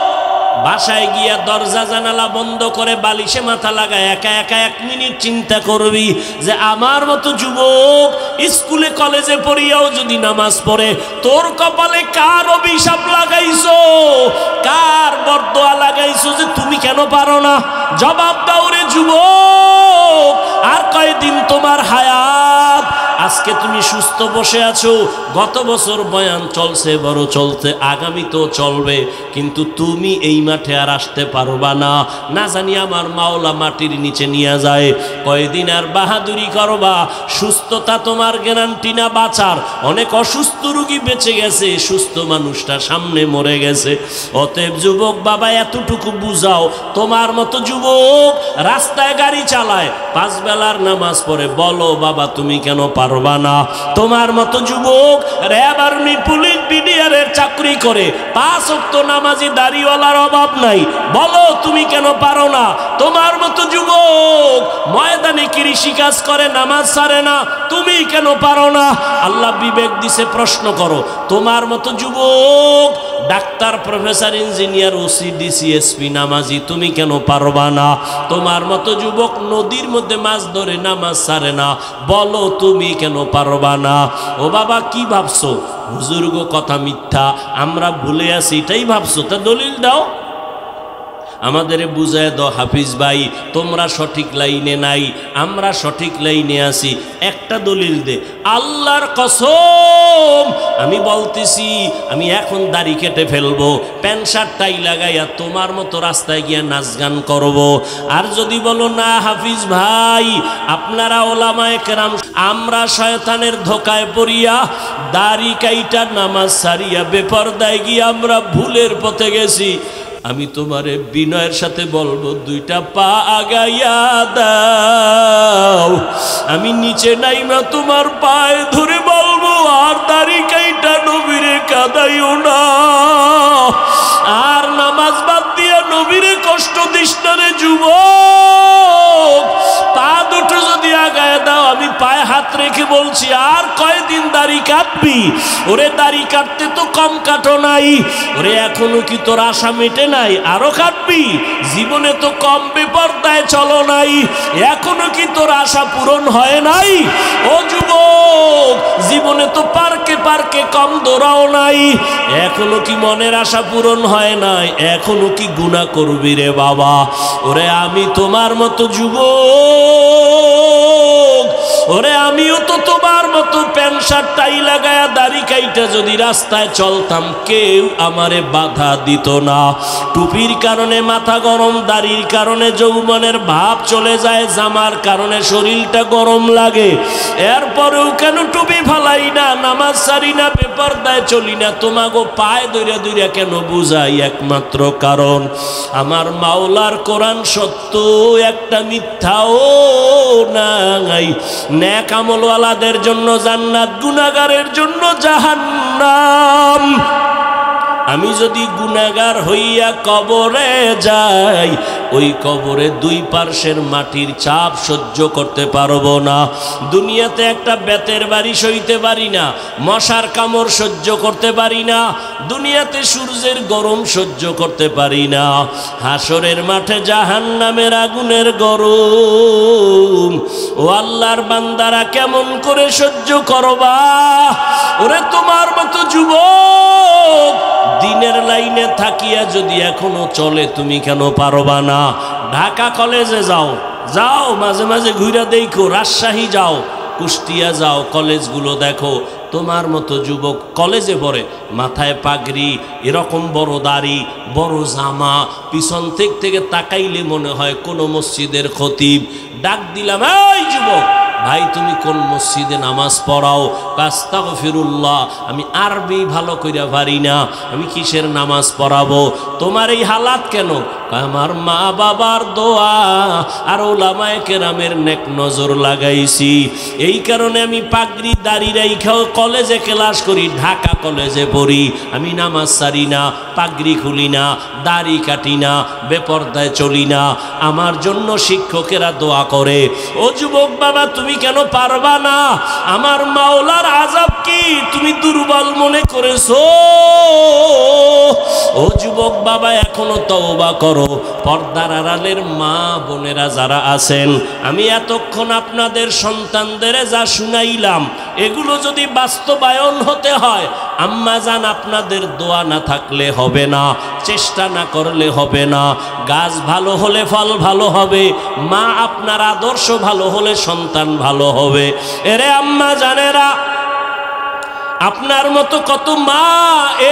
বাসায় গিয়া দরজা জানালা বন্ধ করে বালিশে মাথা লাগায় একা একা 1 মিনিট চিন্তা করবি যে আমার মতো যুবক স্কুলে কলেজে পড়িয়াও যদি নামাজ পড়ে, তোর কপালে কার অভিশাপ লাগাইছো, কার বরদোয়া লাগাইছো যে তুমি কেন পারো না? জবাব দাও রে যুবক। আর কয়দিন তোমার হায়াত? আজকে তুমি সুস্থ বসে আছো, গত বছর বয়ান চলছে, বড় চলছে, আগামী তো চলবে, কিন্তু তুমি এই মাঠে আর আসতে পারবা না। না জানি আমার মাওলা মাটির নিচে নিয়ে যায়। কয়দিন আর বাহাদুরি করবা? সুস্থতা তোমার গ্যারান্টি না বাঁচার। অনেক অসুস্থ রোগী বেঁচে গেছে, সুস্থ মানুষটা সামনে মরে গেছে। অতএব যুবক বাবা, এতটুকু বুঝাও, তোমার মতো যুবক রাস্তায় গাড়ি চালায়, 5 বেলার নামাজ পড়ে, বলো বাবা তুমি কেন পারবা না? তোমার মতো যুবক র্যাব, আর্মি, পুলিশ, বিডিআরের চাকরি করে, 5 ওয়াক্ত নামাজি দাড়িওয়ালার অভাব নাই, বলো তুমি কেন পারো না? তোমার মতো যুবক ময়দানে কৃষি কাজ করে, নামাজ ছাড়ে না, তুমি কেন পারো না? আল্লাহ বিবেক দিছে, প্রশ্ন করো। তোমার মতো যুবক doctor, professor, engineer, OC, DC, SP নামাজি, তুমি কেন পারবা না? তোমার মতো যুবক নদীর মধ্যে মাছ ধরে, নামাজ ছাড়ে না, বলো তুমি কেন পারবা না? ও বাবা, কি ভাবছো হুজুর গো কথা মিথ্যা, আমরা ভুলে আছি, এটাই ভাবছো? তা দলিল দাও, আমাদের বুঝায় দাও। হাফিজ ভাই, তোমরা সঠিক লাইনে নাই, আমরা সঠিক লাইনে আছি, একটা দলিল দে। আল্লাহর কসম, আমি বলতেছি আমি এখন দাড়ি কেটে ফেলবো, প্যান্ট শার্ট টাই লাগাইয়া তোমার মতো রাস্তায় গিয়া নাচ গান করবো। আর যদি বলো না হাফিজ ভাই, আপনারা ওলামায়ে কেরাম, আমরা শয়তানের ধোকায় পড়িয়া দাড়ি কাইটা নামাজ সারিয়া বেপরদায় গিয়ে আমরা ভুলের পথে গেছি, আমি তোমারে বিনয়ের সাথে বলবো দুইটা পা আগাইয়া দাও। আমি নিচে নাইমা তোমার পায়ে ধরে বলবো আর দাড়ি কাইটা নবীরে কাঁদাইও না, আর নামাজ বাদ দিয়া নবীরে কষ্ট দিস না রে যুবক। পা দুটো যদি আগায় দাও, আমি পায়ে হাত রেখে বলছি আর কয়দিন দাড়ি কাটবি? ওরে দাড়ি কাটতে তো কম কাটো নাই, ওরে এখনো কি তোর আশা মেটে নাই? আরো কাটবি? জীবনে তো কম বেপরদায় চলো নাই, এখনো কি তোর আশা পূরণ হয় নাই? ও যুবক, জীবনে তো পার্কে পার্কে কম দৌড়াও নাই, এখনো কি মনের আশা পূরণ হয় নাই? এখনো কি গুনাহ করবি রে বাবা? ওরে আমি তোমার মতো যুবক, ওরে আমিও তো তোমার মতো প্যান্ট শার্ট টাই লাগায়া দাড়ি কাইটা যদি রাস্তায় চলতাম, কেউ আমারে বাধা দিত না। টুপির কারণে মাথা গরম, দাড়ির কারণে যৌবনের ভাব চলে যায়, জামার কারণে শরীরটা গরম লাগে, এরপরেও কেন টুপি ফালাই না, নামাজ সারি না, বেপরদায় চলি না? তোমাগো পায়ে দইরা দইরা কেন বুঝাই? একমাত্র কারণ আমার মাওলার কোরআন সত্য, একটা মিথ্যাও নাই। নেক আমলওয়ালাদের জন্য জান্নাত, গুনাহগারের জন্য জাহান্নাম। আমি যদি গুনাহগার হইয়া কবরে যাই, ওই কবরে দুই পার্শ্বের মাটির চাপ সহ্য করতে পারবো না। দুনিয়াতে একটা বেতের বাড়ি সইতে পারি না, মশার কামড় সহ্য করতে পারি না, দুনিয়াতে সূর্যের গরম সহ্য করতে পারি না, হাসরের মাঠে জাহান্নামের আগুনের গরম ও আল্লাহর বান্দারা কেমন করে সহ্য করবা? ওরে তোমার মতো যুবক দিনের লাইনে থাকিয়া যদি এখনো চলে, তুমি কেন পারবা না? ঢাকা কলেজে যাও, যাও মাঝে মাঝে ঘুরা দেখো, রাজশাহী যাও, কুষ্টিয়া যাও, কলেজগুলো দেখো, তোমার মতো যুবক কলেজে পড়ে, মাথায় পাগড়ি, এরকম বড় দাড়ি, বড় জামা, পিছন থেকে তাকাইলে মনে হয় কোন মসজিদের খতিব। ডাক দিলাম, এই যুবক ভাই তুমি কোন মসজিদে নামাজ পড়াও? আস্তাগফিরুল্লাহ, আমি আরবি ভালো কইরা পারি না, আমি কিসের নামাজ পড়াবো? তোমার এই হালাত কেন? আমার মা বাবার দোয়া আর ওলামায়ে কেরামের নেক নজর লাগাইছি, এই কারণে আমি পাগড়ি দাড়ি রাইখাও কলেজে ক্লাস করি, ঢাকা কলেজে পড়ি, আমি নামাজ সারি না, পাগড়ি খুলি না, দাড়ি কাটি না, বেপরদায় চলি না, আমার জন্য শিক্ষকেরা দোয়া করে। ও যুবক বাবা তুমি কেন পারবা না? আমার মাওলার আযাব কি তুমি দুর্বল মনে করেছো? ও যুবক বাবা এখনো তওবা করো। পর্দার আড়ালের মা বোনেরা যারা আছেন, আমি এতক্ষণ আপনাদের সন্তানদের যা শুনাইলাম, এগুলো যদি বাস্তবায়ন হতে হয়, আম্মা জান আপনাদের দোয়া না থাকলে হবে না, চেষ্টা না করলে হবে না। গাছ ভালো হলে ফল ভালো হবে, মা আপনার আদর্শ ভালো হলে সন্তান ভালো হবে। এরে আম্মা জানেরা, আপনার মতো কত মা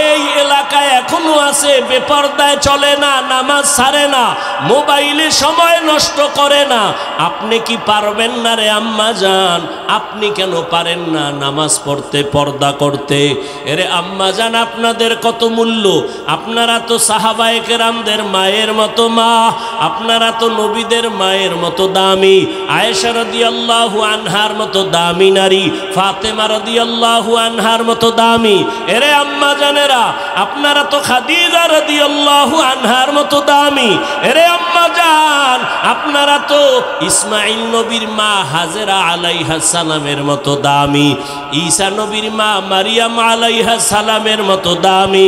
এই এলাকায় এখনো আছে, বেপরদায় চলে না, নামাজ ছাড়ে না, মোবাইলে সময় নষ্ট করে না। আপনি কি পারবেন না রে আম্মা জান? আপনি কেন পারেন না নামাজ পড়তে, পর্দা করতে? এরে আম্মা জান আপনাদের কত মূল্য, আপনারা তো সাহাবায়ে কেরামদের মায়ের মতো মা, আপনারা তো নবীদের মায়ের মতো দামি, আয়েশা রাদিয়াল্লাহু আনহার মতো দামি নারী, ফাতেমা রাদিয়াল্লাহু আনহার মতো দামি। এরে আম্মা জানেরা, আপনারা তো খাদিজা রাদিয়াল্লাহু আনহার মতো দামি। এরে আম্মা জান, আপনারা তো ইসমাইল নবীর মা হাজেরা আলাইহিস সালামের মতো দামি, ঈসা নবীর মা মারিয়াম আলাইহিস সালামের মতো দামি।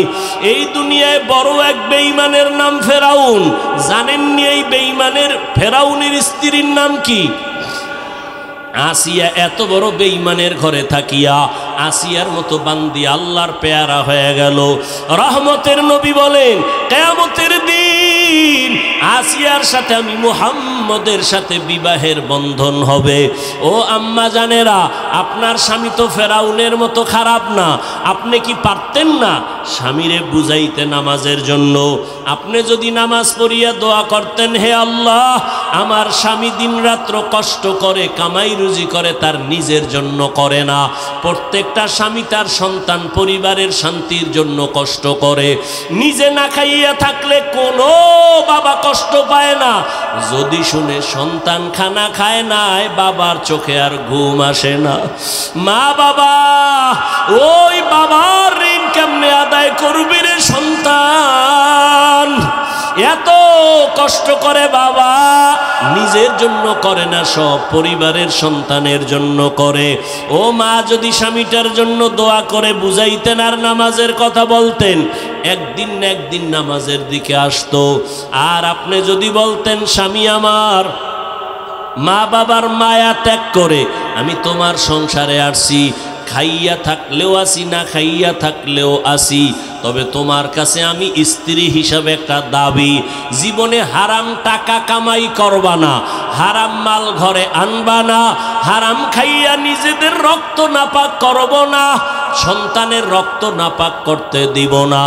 এই দুনিয়ায় বড় এক বেঈমানের নাম ফেরাউন, জানেননি এই বেঈমানের ফেরাউনের স্ত্রীর নাম কি? আসিয়া এত বড় বেঈমানের ঘরে থাকিয়া আসিয়ার মতো বান্দি আল্লাহর পেয়ারা হয়ে গেল। রহমতের নবী বলেন কিয়ামতের দিন আসিয়ার সাথে আমি মুহাম্মদের সাথে বিবাহের বন্ধন হবে। ও আম্মা জানেরা, আপনার স্বামী তো ফেরাউনের মতো খারাপ না। আপনি কি পারতেন না স্বামীরে বুঝাইতে নামাজের জন্য? আপনি যদি নামাজ পড়িয়া দোয়া করতেন, হে আল্লাহ, আমার স্বামী দিনরাত্র কষ্ট করে কামাই রুজি করে, তার নিজের জন্য করে না। প্রত্যেকটা স্বামী তার সন্তান পরিবারের শান্তির জন্য কষ্ট করে। নিজে না খাইয়া থাকলে কোনো বাবা কষ্ট পায় না। যদি শুনে সন্তান খানা খায় নাই, বাবার চোখে আর ঘুম আসে না। মা বাবা, ওই বাবার ঋণ কেমনে আদায় করবি রে সন্তান? এত কষ্ট করে বাবা, নিজের জন্য করে না, সব পরিবারের সন্তানের জন্য করে। ও মা, যদি স্বামীটার জন্য দোয়া করে বুঝাইতেন আর নামাজের কথা বলতেন, একদিন না একদিন নামাজের দিকে আসতো। আর আপনি যদি বলতেন, স্বামী আমার, মা বাবার মায়া ত্যাগ করে আমি তোমার সংসারে আসছি, খাইয়া থাকলেও আসি, না খাইয়া থাকলেও আসি, তবে তোমার কাছে আমি স্ত্রী হিসাবে একটা দাবি, জীবনে হারাম টাকা কামাই করবা না, হারাম মাল ঘরে আনবা না, হারাম খাইয়া নিজেদের রক্ত নাপাক করব না, সন্তানের রক্ত নাপাক করতে দিব না।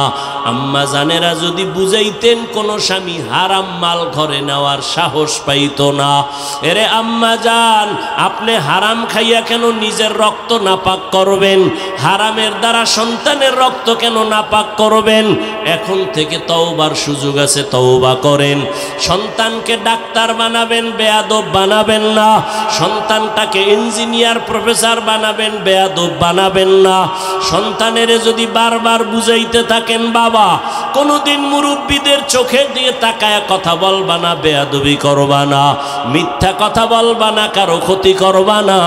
আম্মা জানেরা যদি বুঝাইতেন, কোন স্বামী হারাম মাল ঘরে নেওয়ার সাহস পাইত না। এরে আম্মা জান, আপনি হারাম খাইয়া কেন নিজের রক্ত নাপাক করবেন? হারামের দ্বারা সন্তানের রক্ত কেন নাপাক করবেন? এখন থেকে তওবার সুযোগ আছে, তওবা করেন। সন্তানকে ডাক্তার বানাবেন, বেয়াদব বানাবেন না। সন্তানটাকে ইঞ্জিনিয়ার প্রফেসর বানাবেন, বেয়াদব বানাবেন না। সন্তানের যদি বারবার বুঝাইতে থাকেন, বাবা কোনোদিন মুরব্বীদের চোখে দিয়ে তাকায়া কথা বলবা না, বেয়াদবি করবা না, মিথ্যা কথা বলবা না, কারো ক্ষতি করবা না,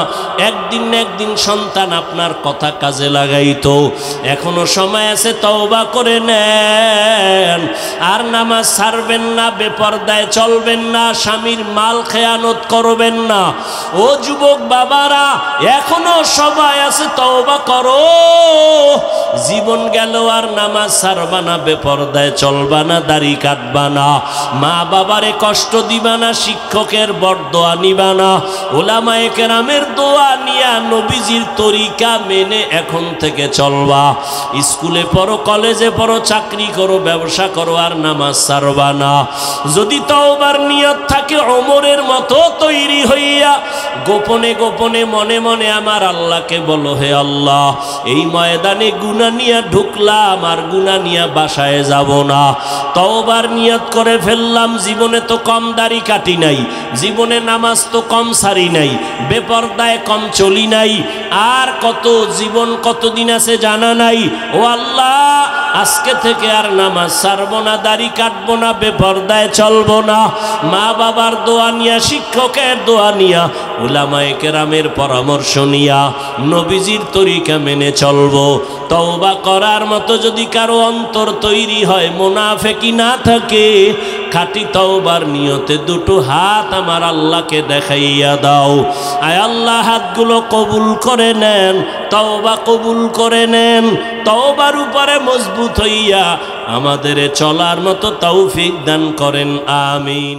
একদিন না একদিন সন্তান আপনার কথা কাজে লাগাইতো। এখনো সময় আছে, তওবা করে নেন। আর নামাজ ছাড়বেন না, বেপরদায় চলবেন না, স্বামীর মাল খেয়ানত করবেন না। ও যুবক বাবারা, এখনো সময় আছে, তওবা করো। জীবন গেল আর নামাজ ছাড়বা না, বেপরদায় চলবা না, দাড়ি কাটবা না, মা বাবারে কষ্ট দিবা না, শিক্ষকের বরদোয়া নিবা না, ওলামায়ে কেরামের দোয়া নিয়া নবীজির তরিকা মেনে এখন থেকে চলবা। স্কুলে পড়ো, কলেজে পড়ো, চাকরি করো, ব্যবসা করো, আর নামাজ ছাড়বা না। যদি তওবার নিয়ত থাকে, ওমরের মতো তৈরি হইয়া গোপনে গোপনে মনে মনে আমার আল্লাহকে বলো, হে আল্লাহ, এই ময়দানে গুনাহ নিয়ে ঢুকলাম, আর গুনাহ নিয়ে বাসায় যাব না। তওবার নিয়ত করে ফেললাম, জীবনে তো কম দাড়ি কাটি নাই, জীবনে নামাজ তো কম সারি নাই, বেপরদায় কম চলি নাই, আর কত জীবন কতদিন আছে জানা নাই। ও আল্লাহ, আজকে থেকে আর নামাজ ছাড়বো না, দাড়ি কাটবো না, বেপরদায় চলবো না। মা বাবার দোয়া নিয়া, শিক্ষকের দোয়া নিয়া, উলামায়ে কেরামের পরামর্শ নিয়া নবীজির তরিকা মেনে চলবো। তওবা করার মতো যদি কারো অন্তর তৈরি হয়, মুনাফিকি না থাকে, খাঁটি তওবার নিয়তে দুটো হাত আমার আল্লাহকে দেখাইয়া দাও। আয় আল্লাহ, হাতগুলো কবুল করে নেন, তওবা কবুল করে নেন। তওবার উপরে মজবুত হইয়া আমাদের চলার মতো তৌফিক দান করেন, আমিন।